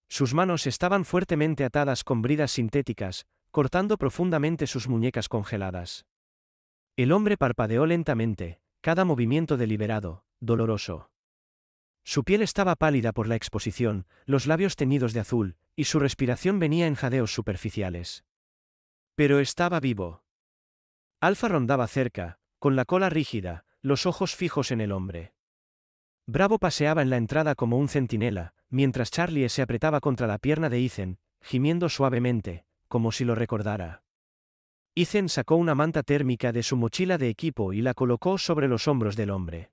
Sus manos estaban fuertemente atadas con bridas sintéticas, cortando profundamente sus muñecas congeladas. El hombre parpadeó lentamente, cada movimiento deliberado, doloroso. Su piel estaba pálida por la exposición, los labios teñidos de azul, y su respiración venía en jadeos superficiales. Pero estaba vivo. Alpha rondaba cerca, con la cola rígida, los ojos fijos en el hombre. Bravo paseaba en la entrada como un centinela, mientras Charlie se apretaba contra la pierna de Ethan, gimiendo suavemente, como si lo recordara. Ethan sacó una manta térmica de su mochila de equipo y la colocó sobre los hombros del hombre.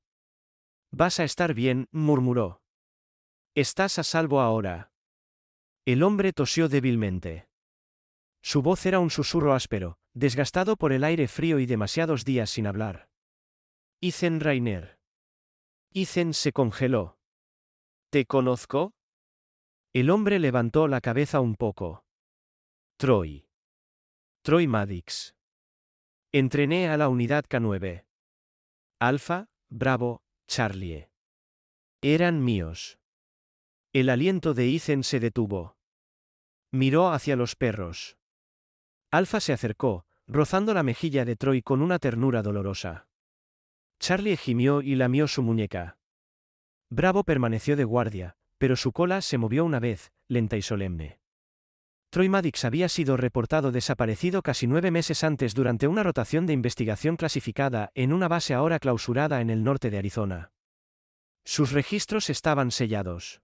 «Vas a estar bien», murmuró. «Estás a salvo ahora». El hombre tosió débilmente. Su voz era un susurro áspero, desgastado por el aire frío y demasiados días sin hablar. «Ethan Rainer». Ethan se congeló. «¿Te conozco?». El hombre levantó la cabeza un poco. «Troy. Troy Maddox. Entrené a la unidad K9. Alpha, Bravo, Charlie. Eran míos». El aliento de Ethan se detuvo. Miró hacia los perros. Alpha se acercó, rozando la mejilla de Troy con una ternura dolorosa. Charlie gimió y lamió su muñeca. Bravo permaneció de guardia, pero su cola se movió una vez, lenta y solemne. Troy Maddox había sido reportado desaparecido casi 9 meses antes durante una rotación de investigación clasificada en una base ahora clausurada en el norte de Arizona. Sus registros estaban sellados.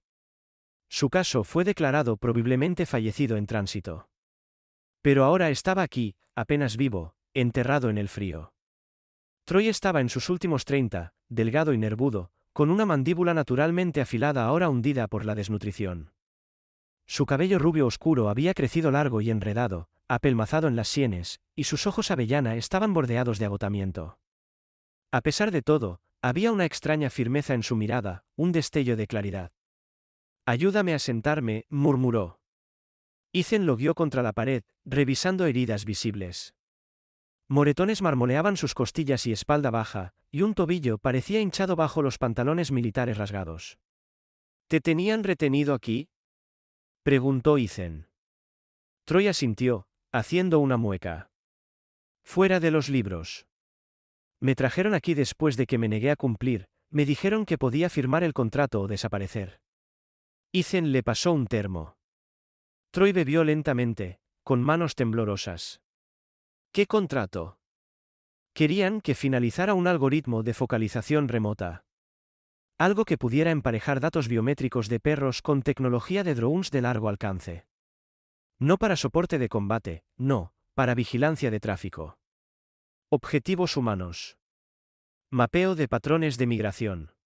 Su caso fue declarado probablemente fallecido en tránsito. Pero ahora estaba aquí, apenas vivo, enterrado en el frío. Troy estaba en sus últimos 30, delgado y nervudo, con una mandíbula naturalmente afilada ahora hundida por la desnutrición. Su cabello rubio oscuro había crecido largo y enredado, apelmazado en las sienes, y sus ojos avellana estaban bordeados de agotamiento. A pesar de todo, había una extraña firmeza en su mirada, un destello de claridad. «Ayúdame a sentarme», murmuró. Ethan lo guió contra la pared, revisando heridas visibles. Moretones marmoleaban sus costillas y espalda baja, y un tobillo parecía hinchado bajo los pantalones militares rasgados. «¿Te tenían retenido aquí?», preguntó Ethan. Troy asintió, haciendo una mueca. «Fuera de los libros. Me trajeron aquí después de que me negué a cumplir, me dijeron que podía firmar el contrato o desaparecer». Ethan le pasó un termo. Troy bebió lentamente, con manos temblorosas. «¿Qué contrato?». Querían que finalizara un algoritmo de focalización remota. Algo que pudiera emparejar datos biométricos de perros con tecnología de drones de largo alcance. No para soporte de combate, no, para vigilancia de tráfico. Objetivos humanos. Mapeo de patrones de migración.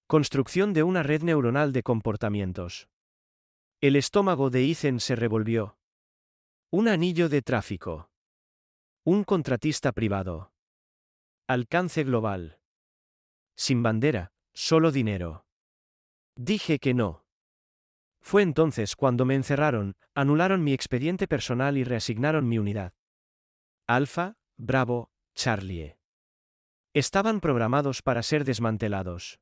Construcción de una red neuronal de comportamientos. El estómago de Ethan se revolvió. Un anillo de tráfico. Un contratista privado. Alcance global. Sin bandera, solo dinero. Dije que no. Fue entonces cuando me encerraron, anularon mi expediente personal y reasignaron mi unidad. Alfa, Bravo, Charlie. Estaban programados para ser desmantelados.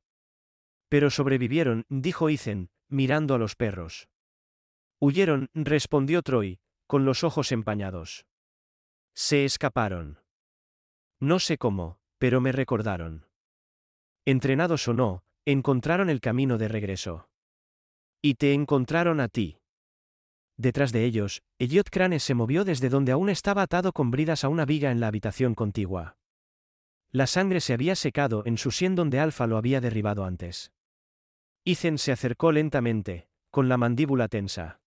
Pero sobrevivieron, dijo Ethan, mirando a los perros. Huyeron, respondió Troy, con los ojos empañados. Se escaparon. No sé cómo, pero me recordaron. Entrenados o no, encontraron el camino de regreso. Y te encontraron a ti. Detrás de ellos, Elliot Crane se movió desde donde aún estaba atado con bridas a una viga en la habitación contigua. La sangre se había secado en su sien donde Alfa lo había derribado antes. Ethan se acercó lentamente, con la mandíbula tensa.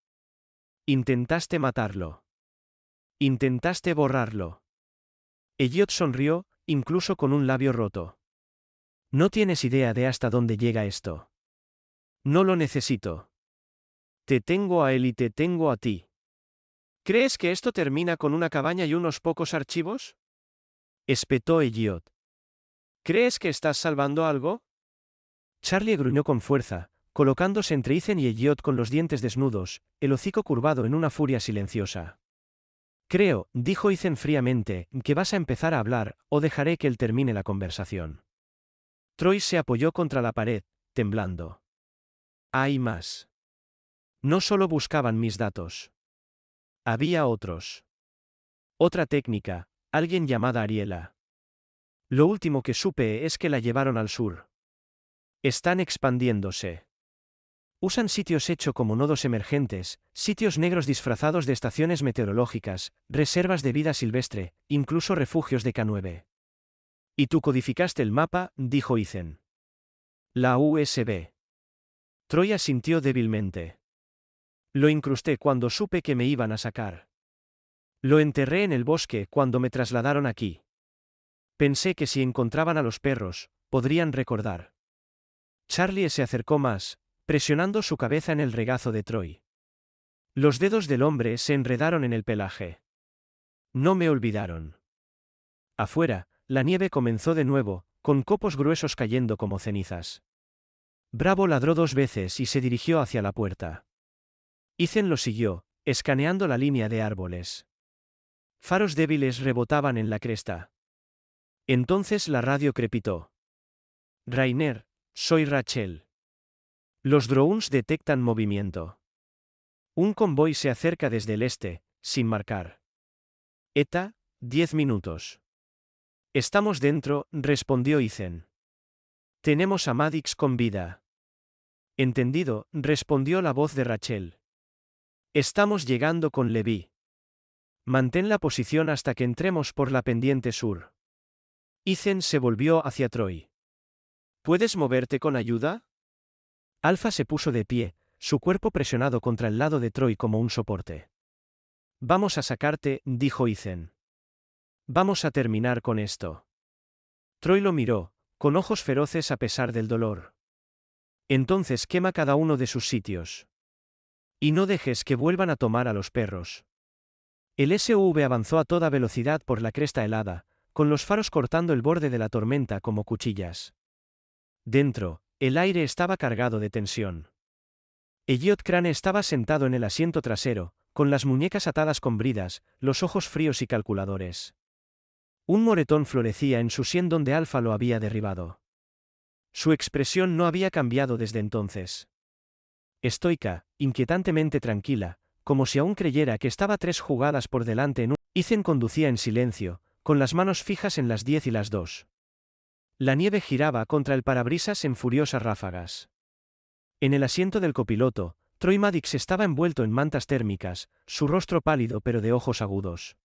Intentaste matarlo. Intentaste borrarlo. Elliot sonrió, incluso con un labio roto. No tienes idea de hasta dónde llega esto. No lo necesito. Te tengo a él y te tengo a ti. ¿Crees que esto termina con una cabaña y unos pocos archivos?, espetó Elliot. ¿Crees que estás salvando algo? Charlie gruñó con fuerza, colocándose entre Ethan y Elliot con los dientes desnudos, el hocico curvado en una furia silenciosa. Creo, dijo Ethan fríamente, que vas a empezar a hablar, o dejaré que él termine la conversación. Troy se apoyó contra la pared, temblando. Hay más. No solo buscaban mis datos. Había otros. Otra técnica, alguien llamada Ariela. Lo último que supe es que la llevaron al sur. Están expandiéndose. Usan sitios hechos como nodos emergentes, sitios negros disfrazados de estaciones meteorológicas, reservas de vida silvestre, incluso refugios de K9. ¿Y tú codificaste el mapa?, dijo Ethan. La USB. Troy asintió débilmente. Lo incrusté cuando supe que me iban a sacar. Lo enterré en el bosque cuando me trasladaron aquí. Pensé que si encontraban a los perros, podrían recordar. Charlie se acercó más, presionando su cabeza en el regazo de Troy. Los dedos del hombre se enredaron en el pelaje. No me olvidaron. Afuera, la nieve comenzó de nuevo, con copos gruesos cayendo como cenizas. Bravo ladró 2 veces y se dirigió hacia la puerta. Ethan lo siguió, escaneando la línea de árboles. Faros débiles rebotaban en la cresta. Entonces la radio crepitó. Rainer, soy Rachel. Los drones detectan movimiento. Un convoy se acerca desde el este, sin marcar. ETA, 10 minutos. Estamos dentro, respondió Ethan. Tenemos a Maddox con vida. Entendido, respondió la voz de Rachel. Estamos llegando con Levi. Mantén la posición hasta que entremos por la pendiente sur. Ethan se volvió hacia Troy. ¿Puedes moverte con ayuda? Alfa se puso de pie, su cuerpo presionado contra el lado de Troy como un soporte. Vamos a sacarte, dijo Ethan. Vamos a terminar con esto. Troy lo miró, con ojos feroces a pesar del dolor. Entonces quema cada uno de sus sitios. Y no dejes que vuelvan a tomar a los perros. El SUV avanzó a toda velocidad por la cresta helada, con los faros cortando el borde de la tormenta como cuchillas. Dentro, el aire estaba cargado de tensión. Elliot Crane estaba sentado en el asiento trasero, con las muñecas atadas con bridas, los ojos fríos y calculadores. Un moretón florecía en su sien donde Alfa lo había derribado. Su expresión no había cambiado desde entonces. Estoica, inquietantemente tranquila, como si aún creyera que estaba 3 jugadas por delante en un... Ethan conducía en silencio, con las manos fijas en las 10 y las 2. La nieve giraba contra el parabrisas en furiosas ráfagas. En el asiento del copiloto, Troy Maddox estaba envuelto en mantas térmicas, su rostro pálido pero de ojos agudos.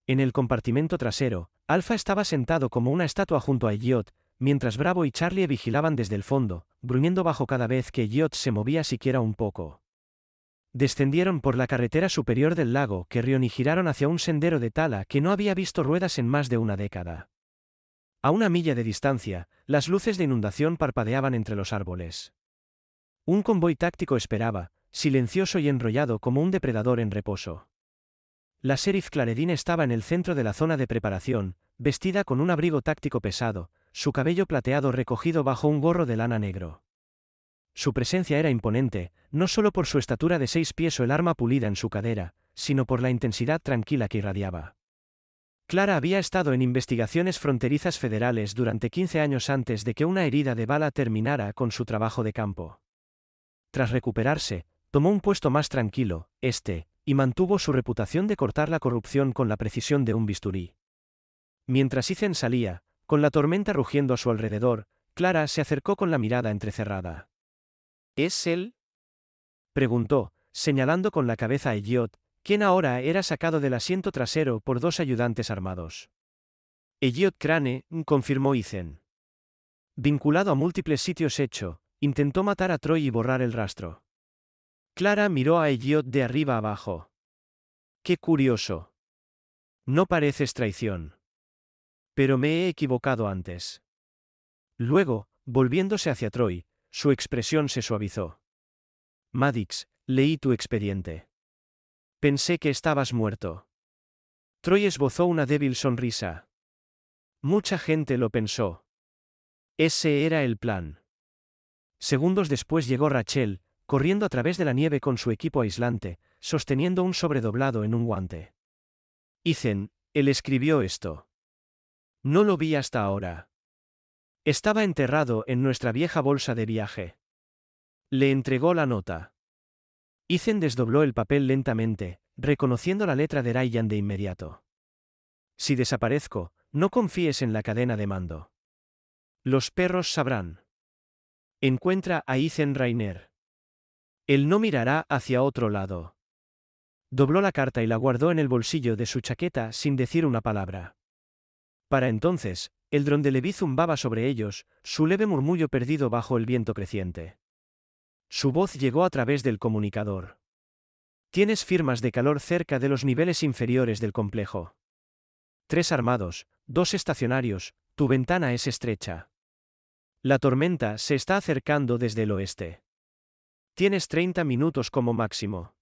En el compartimento trasero, Alfa estaba sentado como una estatua junto a Elliot, mientras Bravo y Charlie vigilaban desde el fondo, gruñendo bajo cada vez que Elliot se movía siquiera un poco. Descendieron por la carretera superior del lago Carrion y giraron hacia un sendero de tala que no había visto ruedas en más de una década. A una milla de distancia, las luces de inundación parpadeaban entre los árboles. Un convoy táctico esperaba, silencioso y enrollado como un depredador en reposo. La sheriff Claredine estaba en el centro de la zona de preparación, vestida con un abrigo táctico pesado, su cabello plateado recogido bajo un gorro de lana negro. Su presencia era imponente, no solo por su estatura de 6 pies o el arma pulida en su cadera, sino por la intensidad tranquila que irradiaba. Clara había estado en investigaciones fronterizas federales durante 15 años antes de que una herida de bala terminara con su trabajo de campo. Tras recuperarse, tomó un puesto más tranquilo, y mantuvo su reputación de cortar la corrupción con la precisión de un bisturí. Mientras Ethan salía, con la tormenta rugiendo a su alrededor, Clara se acercó con la mirada entrecerrada. ¿Es él?, preguntó, señalando con la cabeza a Elliot, quien ahora era sacado del asiento trasero por 2 ayudantes armados. Elliot Crane, confirmó Ethan. Vinculado a múltiples sitios intentó matar a Troy y borrar el rastro. Clara miró a Elliot de arriba abajo. ¡Qué curioso! No pareces traición. Pero me he equivocado antes. Luego, volviéndose hacia Troy, su expresión se suavizó. Maddox, leí tu expediente. Pensé que estabas muerto. Troy esbozó una débil sonrisa. Mucha gente lo pensó. Ese era el plan. Segundos después llegó Rachel, corriendo a través de la nieve con su equipo aislante, sosteniendo un sobre doblado en un guante. Ethan, él escribió esto. No lo vi hasta ahora. Estaba enterrado en nuestra vieja bolsa de viaje. Le entregó la nota. Ethan desdobló el papel lentamente, reconociendo la letra de Ryan de inmediato. Si desaparezco, no confíes en la cadena de mando. Los perros sabrán. Encuentra a Ethan Rainier. Él no mirará hacia otro lado. Dobló la carta y la guardó en el bolsillo de su chaqueta sin decir una palabra. Para entonces, el dron de Leví zumbaba sobre ellos, su leve murmullo perdido bajo el viento creciente. Su voz llegó a través del comunicador. Tienes firmas de calor cerca de los niveles inferiores del complejo. 3 armados, 2 estacionarios, tu ventana es estrecha. La tormenta se está acercando desde el oeste. Tienes 30 minutos como máximo.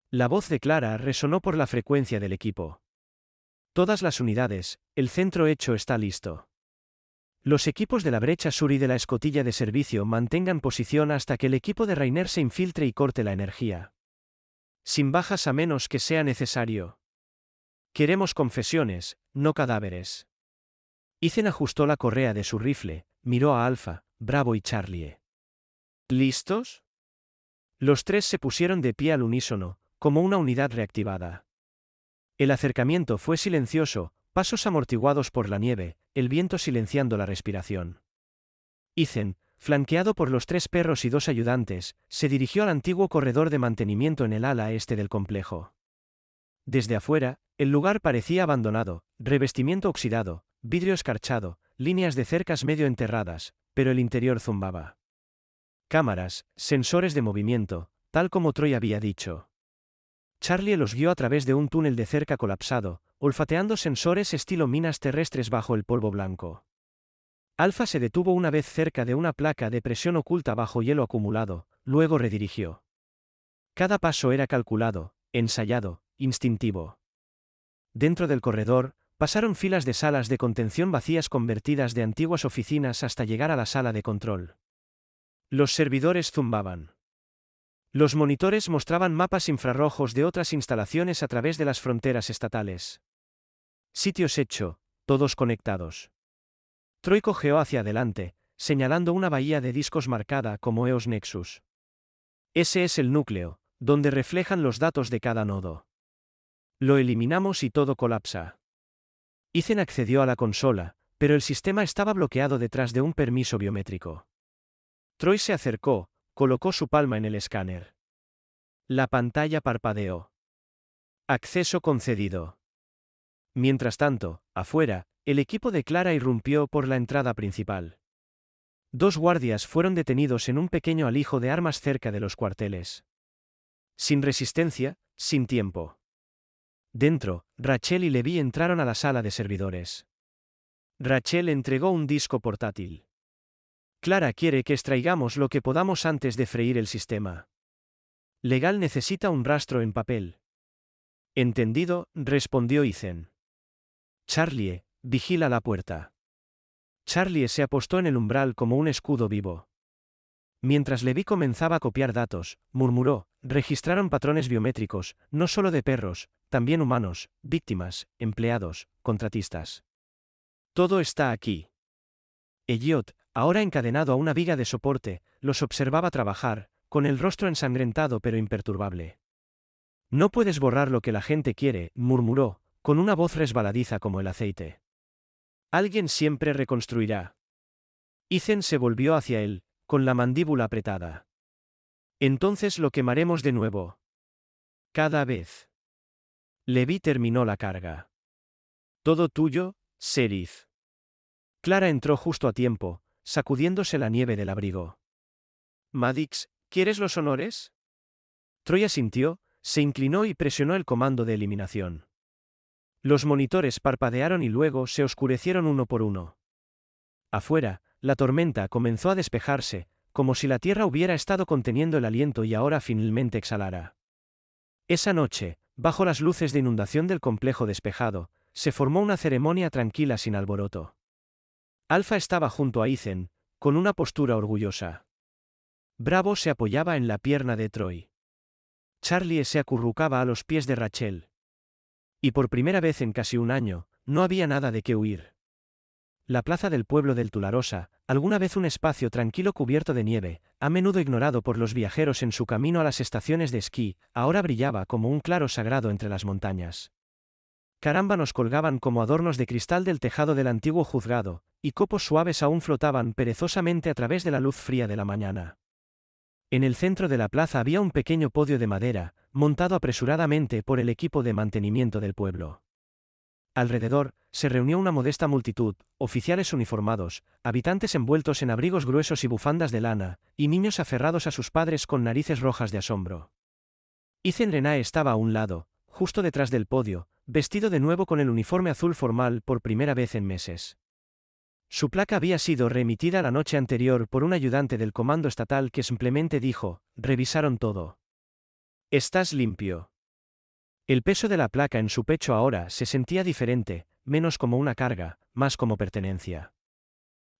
La voz de Clara resonó por la frecuencia del equipo. Todas las unidades, el centro hecho está listo. Los equipos de la brecha sur y de la escotilla de servicio mantengan posición hasta que el equipo de Rainier se infiltre y corte la energía. Sin bajas a menos que sea necesario. Queremos confesiones, no cadáveres. Ethan ajustó la correa de su rifle, miró a Alfa, Bravo y Charlie. ¿Listos? Los 3 se pusieron de pie al unísono, como una unidad reactivada. El acercamiento fue silencioso, pasos amortiguados por la nieve, el viento silenciando la respiración. Ethan, flanqueado por los 3 perros y 2 ayudantes, se dirigió al antiguo corredor de mantenimiento en el ala este del complejo. Desde afuera, el lugar parecía abandonado, revestimiento oxidado, vidrio escarchado, líneas de cercas medio enterradas, pero el interior zumbaba. Cámaras, sensores de movimiento, tal como Troy había dicho. Charlie los guió a través de un túnel de cerca colapsado, olfateando sensores estilo minas terrestres bajo el polvo blanco. Alfa se detuvo una vez cerca de una placa de presión oculta bajo hielo acumulado, luego redirigió. Cada paso era calculado, ensayado, instintivo. Dentro del corredor, pasaron filas de salas de contención vacías convertidas de antiguas oficinas hasta llegar a la sala de control. Los servidores zumbaban. Los monitores mostraban mapas infrarrojos de otras instalaciones a través de las fronteras estatales. Sitios hecho, todos conectados. Troy cojeó hacia adelante, señalando una bahía de discos marcada como EOS Nexus. Ese es el núcleo, donde reflejan los datos de cada nodo. Lo eliminamos y todo colapsa. Ethan accedió a la consola, pero el sistema estaba bloqueado detrás de un permiso biométrico. Troy se acercó, colocó su palma en el escáner. La pantalla parpadeó. Acceso concedido. Mientras tanto, afuera, el equipo de Clara irrumpió por la entrada principal. 2 guardias fueron detenidos en un pequeño alijo de armas cerca de los cuarteles. Sin resistencia, sin tiempo. Dentro, Rachel y Levi entraron a la sala de servidores. Rachel entregó un disco portátil. Clara quiere que extraigamos lo que podamos antes de freír el sistema. Legal necesita un rastro en papel. Entendido, respondió Ethan. Charlie, vigila la puerta. Charlie se apostó en el umbral como un escudo vivo. Mientras Levi comenzaba a copiar datos, murmuró, registraron patrones biométricos, no solo de perros, también humanos, víctimas, empleados, contratistas. Todo está aquí. Elliot, ahora encadenado a una viga de soporte, los observaba trabajar, con el rostro ensangrentado pero imperturbable. No puedes borrar lo que la gente quiere, murmuró, con una voz resbaladiza como el aceite. Alguien siempre reconstruirá. Ethan se volvió hacia él, con la mandíbula apretada. Entonces lo quemaremos de nuevo. Cada vez. Levi terminó la carga. Todo tuyo, Sheriff. Clara entró justo a tiempo, sacudiéndose la nieve del abrigo. Maddox, ¿quieres los honores? Troy asintió, se inclinó y presionó el comando de eliminación. Los monitores parpadearon y luego se oscurecieron uno por uno. Afuera, la tormenta comenzó a despejarse, como si la tierra hubiera estado conteniendo el aliento y ahora finalmente exhalara. Esa noche, bajo las luces de inundación del complejo despejado, se formó una ceremonia tranquila sin alboroto. Alpha estaba junto a Ethan, con una postura orgullosa. Bravo se apoyaba en la pierna de Troy. Charlie se acurrucaba a los pies de Rachel. Y por primera vez en casi un año, no había nada de qué huir. La plaza del pueblo del Tularosa, alguna vez un espacio tranquilo cubierto de nieve, a menudo ignorado por los viajeros en su camino a las estaciones de esquí, ahora brillaba como un claro sagrado entre las montañas. Carámbanos colgaban como adornos de cristal del tejado del antiguo juzgado, y copos suaves aún flotaban perezosamente a través de la luz fría de la mañana. En el centro de la plaza había un pequeño podio de madera, montado apresuradamente por el equipo de mantenimiento del pueblo. Alrededor, se reunió una modesta multitud, oficiales uniformados, habitantes envueltos en abrigos gruesos y bufandas de lana, y niños aferrados a sus padres con narices rojas de asombro. Ethan Renae estaba a un lado, justo detrás del podio, vestido de nuevo con el uniforme azul formal por primera vez en meses. Su placa había sido reemitida la noche anterior por un ayudante del comando estatal que simplemente dijo, revisaron todo. Estás limpio. El peso de la placa en su pecho ahora se sentía diferente, menos como una carga, más como pertenencia.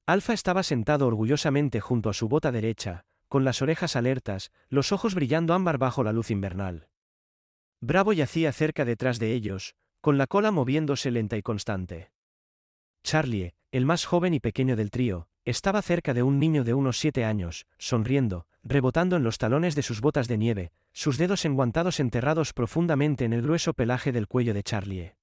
Alpha estaba sentado orgullosamente junto a su bota derecha, con las orejas alertas, los ojos brillando ámbar bajo la luz invernal. Bravo yacía cerca detrás de ellos, con la cola moviéndose lenta y constante. Charlie, el más joven y pequeño del trío, estaba cerca de un niño de unos 7 años, sonriendo, rebotando en los talones de sus botas de nieve, sus dedos enguantados enterrados profundamente en el grueso pelaje del cuello de Charlie.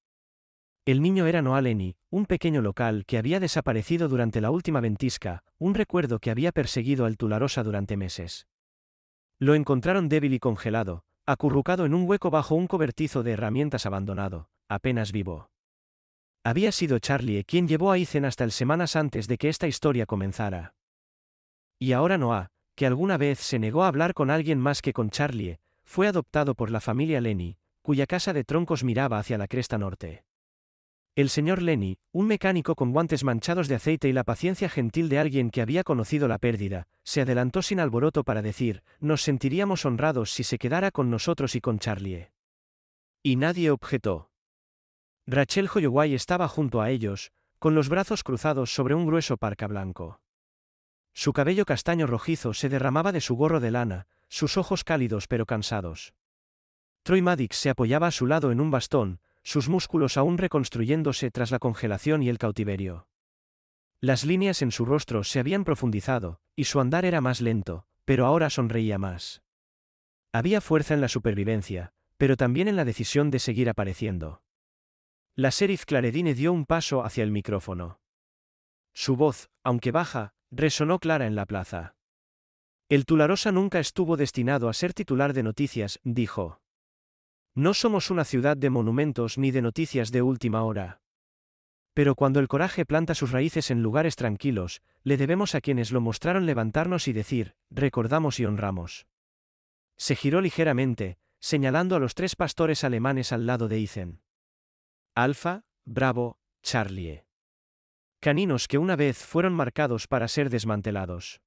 El niño era Noah Lenny, un pequeño local que había desaparecido durante la última ventisca, un recuerdo que había perseguido al Tularosa durante meses. Lo encontraron débil y congelado, acurrucado en un hueco bajo un cobertizo de herramientas abandonado, apenas vivo. Había sido Charlie quien llevó a Ethan hasta él semanas antes de que esta historia comenzara. Y ahora Noah, que alguna vez se negó a hablar con alguien más que con Charlie, fue adoptado por la familia Lenny, cuya casa de troncos miraba hacia la cresta norte. El señor Lenny, un mecánico con guantes manchados de aceite y la paciencia gentil de alguien que había conocido la pérdida, se adelantó sin alboroto para decir, nos sentiríamos honrados si se quedara con nosotros y con Charlie. Y nadie objetó. Rachel Holloway estaba junto a ellos, con los brazos cruzados sobre un grueso parca blanco. Su cabello castaño rojizo se derramaba de su gorro de lana, sus ojos cálidos pero cansados. Troy Maddox se apoyaba a su lado en un bastón, sus músculos aún reconstruyéndose tras la congelación y el cautiverio. Las líneas en su rostro se habían profundizado, y su andar era más lento, pero ahora sonreía más. Había fuerza en la supervivencia, pero también en la decisión de seguir apareciendo. La sheriff Claredine dio un paso hacia el micrófono. Su voz, aunque baja, resonó clara en la plaza. El Tularosa nunca estuvo destinado a ser titular de noticias, dijo. No somos una ciudad de monumentos ni de noticias de última hora. Pero cuando el coraje planta sus raíces en lugares tranquilos, le debemos a quienes lo mostraron levantarnos y decir, recordamos y honramos. Se giró ligeramente, señalando a los 3 pastores alemanes al lado de Ethan. Alfa, Bravo, Charlie. Caninos que una vez fueron marcados para ser desmantelados.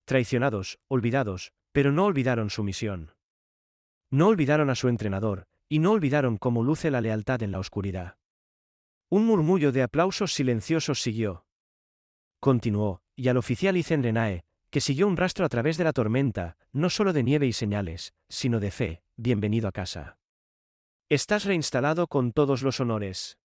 Traicionados, olvidados, pero no olvidaron su misión. No olvidaron a su entrenador, y no olvidaron cómo luce la lealtad en la oscuridad. Un murmullo de aplausos silenciosos siguió. Continuó, y al oficial Ethan Renae, que siguió un rastro a través de la tormenta, no solo de nieve y señales, sino de fe, bienvenido a casa. Estás reinstalado con todos los honores.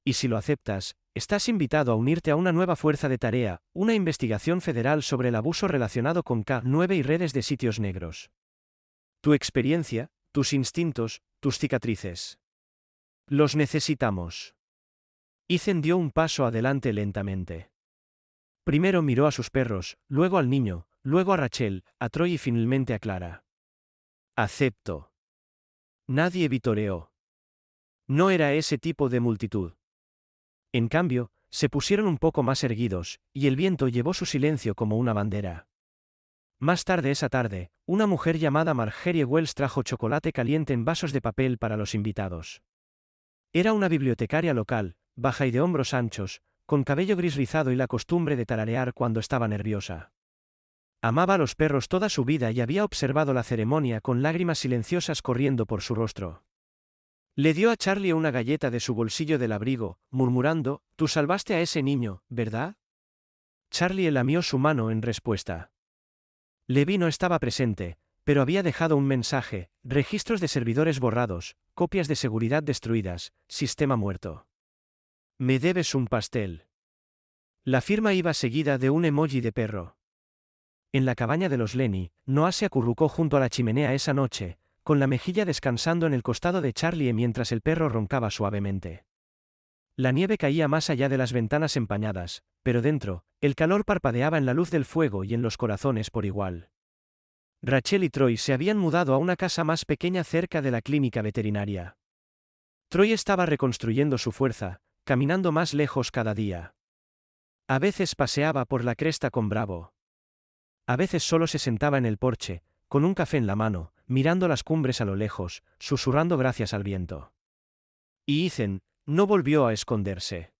Y si lo aceptas, estás invitado a unirte a una nueva fuerza de tarea, una investigación federal sobre el abuso relacionado con K9 y redes de sitios negros. Tu experiencia, tus instintos, tus cicatrices. Los necesitamos. Ethan dio un paso adelante lentamente. Primero miró a sus perros, luego al niño, luego a Rachel, a Troy y finalmente a Clara. Acepto. Nadie vitoreó. No era ese tipo de multitud. En cambio, se pusieron un poco más erguidos, y el viento llevó su silencio como una bandera. Más tarde esa tarde, una mujer llamada Margerie Wells trajo chocolate caliente en vasos de papel para los invitados. Era una bibliotecaria local, baja y de hombros anchos, con cabello gris rizado y la costumbre de tararear cuando estaba nerviosa. Amaba a los perros toda su vida y había observado la ceremonia con lágrimas silenciosas corriendo por su rostro. Le dio a Charlie una galleta de su bolsillo del abrigo, murmurando, «Tú salvaste a ese niño, ¿verdad?» Charlie lamió su mano en respuesta. Levi no estaba presente, pero había dejado un mensaje, registros de servidores borrados, copias de seguridad destruidas, sistema muerto. «Me debes un pastel». La firma iba seguida de un emoji de perro. En la cabaña de los Lenny, Noah se acurrucó junto a la chimenea esa noche, con la mejilla descansando en el costado de Charlie mientras el perro roncaba suavemente. La nieve caía más allá de las ventanas empañadas, pero dentro, el calor parpadeaba en la luz del fuego y en los corazones por igual. Rachel y Troy se habían mudado a una casa más pequeña cerca de la clínica veterinaria. Troy estaba reconstruyendo su fuerza, caminando más lejos cada día. A veces paseaba por la cresta con Bravo. A veces solo se sentaba en el porche, con un café en la mano, mirando las cumbres a lo lejos, susurrando gracias al viento. Y Ethan no volvió a esconderse.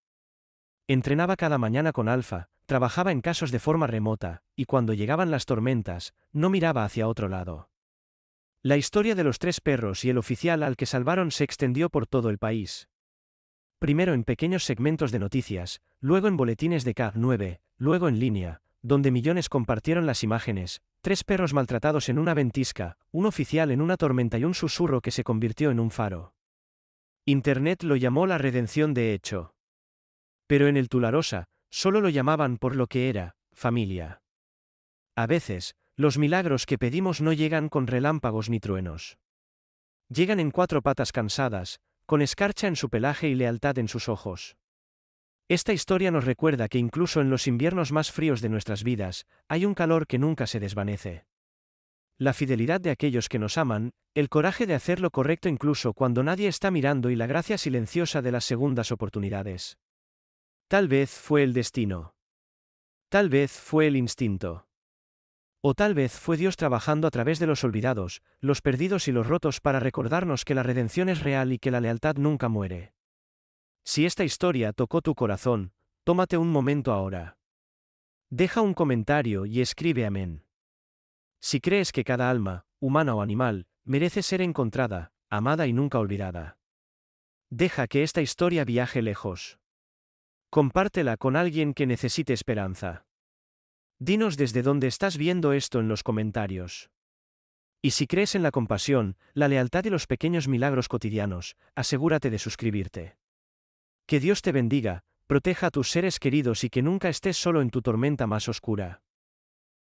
Entrenaba cada mañana con Alfa, trabajaba en casos de forma remota, y cuando llegaban las tormentas, no miraba hacia otro lado. La historia de los 3 perros y el oficial al que salvaron se extendió por todo el país. Primero en pequeños segmentos de noticias, luego en boletines de K9, luego en línea, donde millones compartieron las imágenes, 3 perros maltratados en una ventisca, un oficial en una tormenta y un susurro que se convirtió en un faro. Internet lo llamó la redención de hecho. Pero en el Tularosa, solo lo llamaban por lo que era, familia. A veces, los milagros que pedimos no llegan con relámpagos ni truenos. Llegan en 4 patas cansadas, con escarcha en su pelaje y lealtad en sus ojos. Esta historia nos recuerda que incluso en los inviernos más fríos de nuestras vidas, hay un calor que nunca se desvanece. La fidelidad de aquellos que nos aman, el coraje de hacer lo correcto incluso cuando nadie está mirando y la gracia silenciosa de las segundas oportunidades. Tal vez fue el destino. Tal vez fue el instinto. O tal vez fue Dios trabajando a través de los olvidados, los perdidos y los rotos para recordarnos que la redención es real y que la lealtad nunca muere. Si esta historia tocó tu corazón, tómate un momento ahora. Deja un comentario y escribe amén. Si crees que cada alma, humana o animal, merece ser encontrada, amada y nunca olvidada. Deja que esta historia viaje lejos. Compártela con alguien que necesite esperanza. Dinos desde dónde estás viendo esto en los comentarios. Y si crees en la compasión, la lealtad y los pequeños milagros cotidianos, asegúrate de suscribirte. Que Dios te bendiga, proteja a tus seres queridos y que nunca estés solo en tu tormenta más oscura.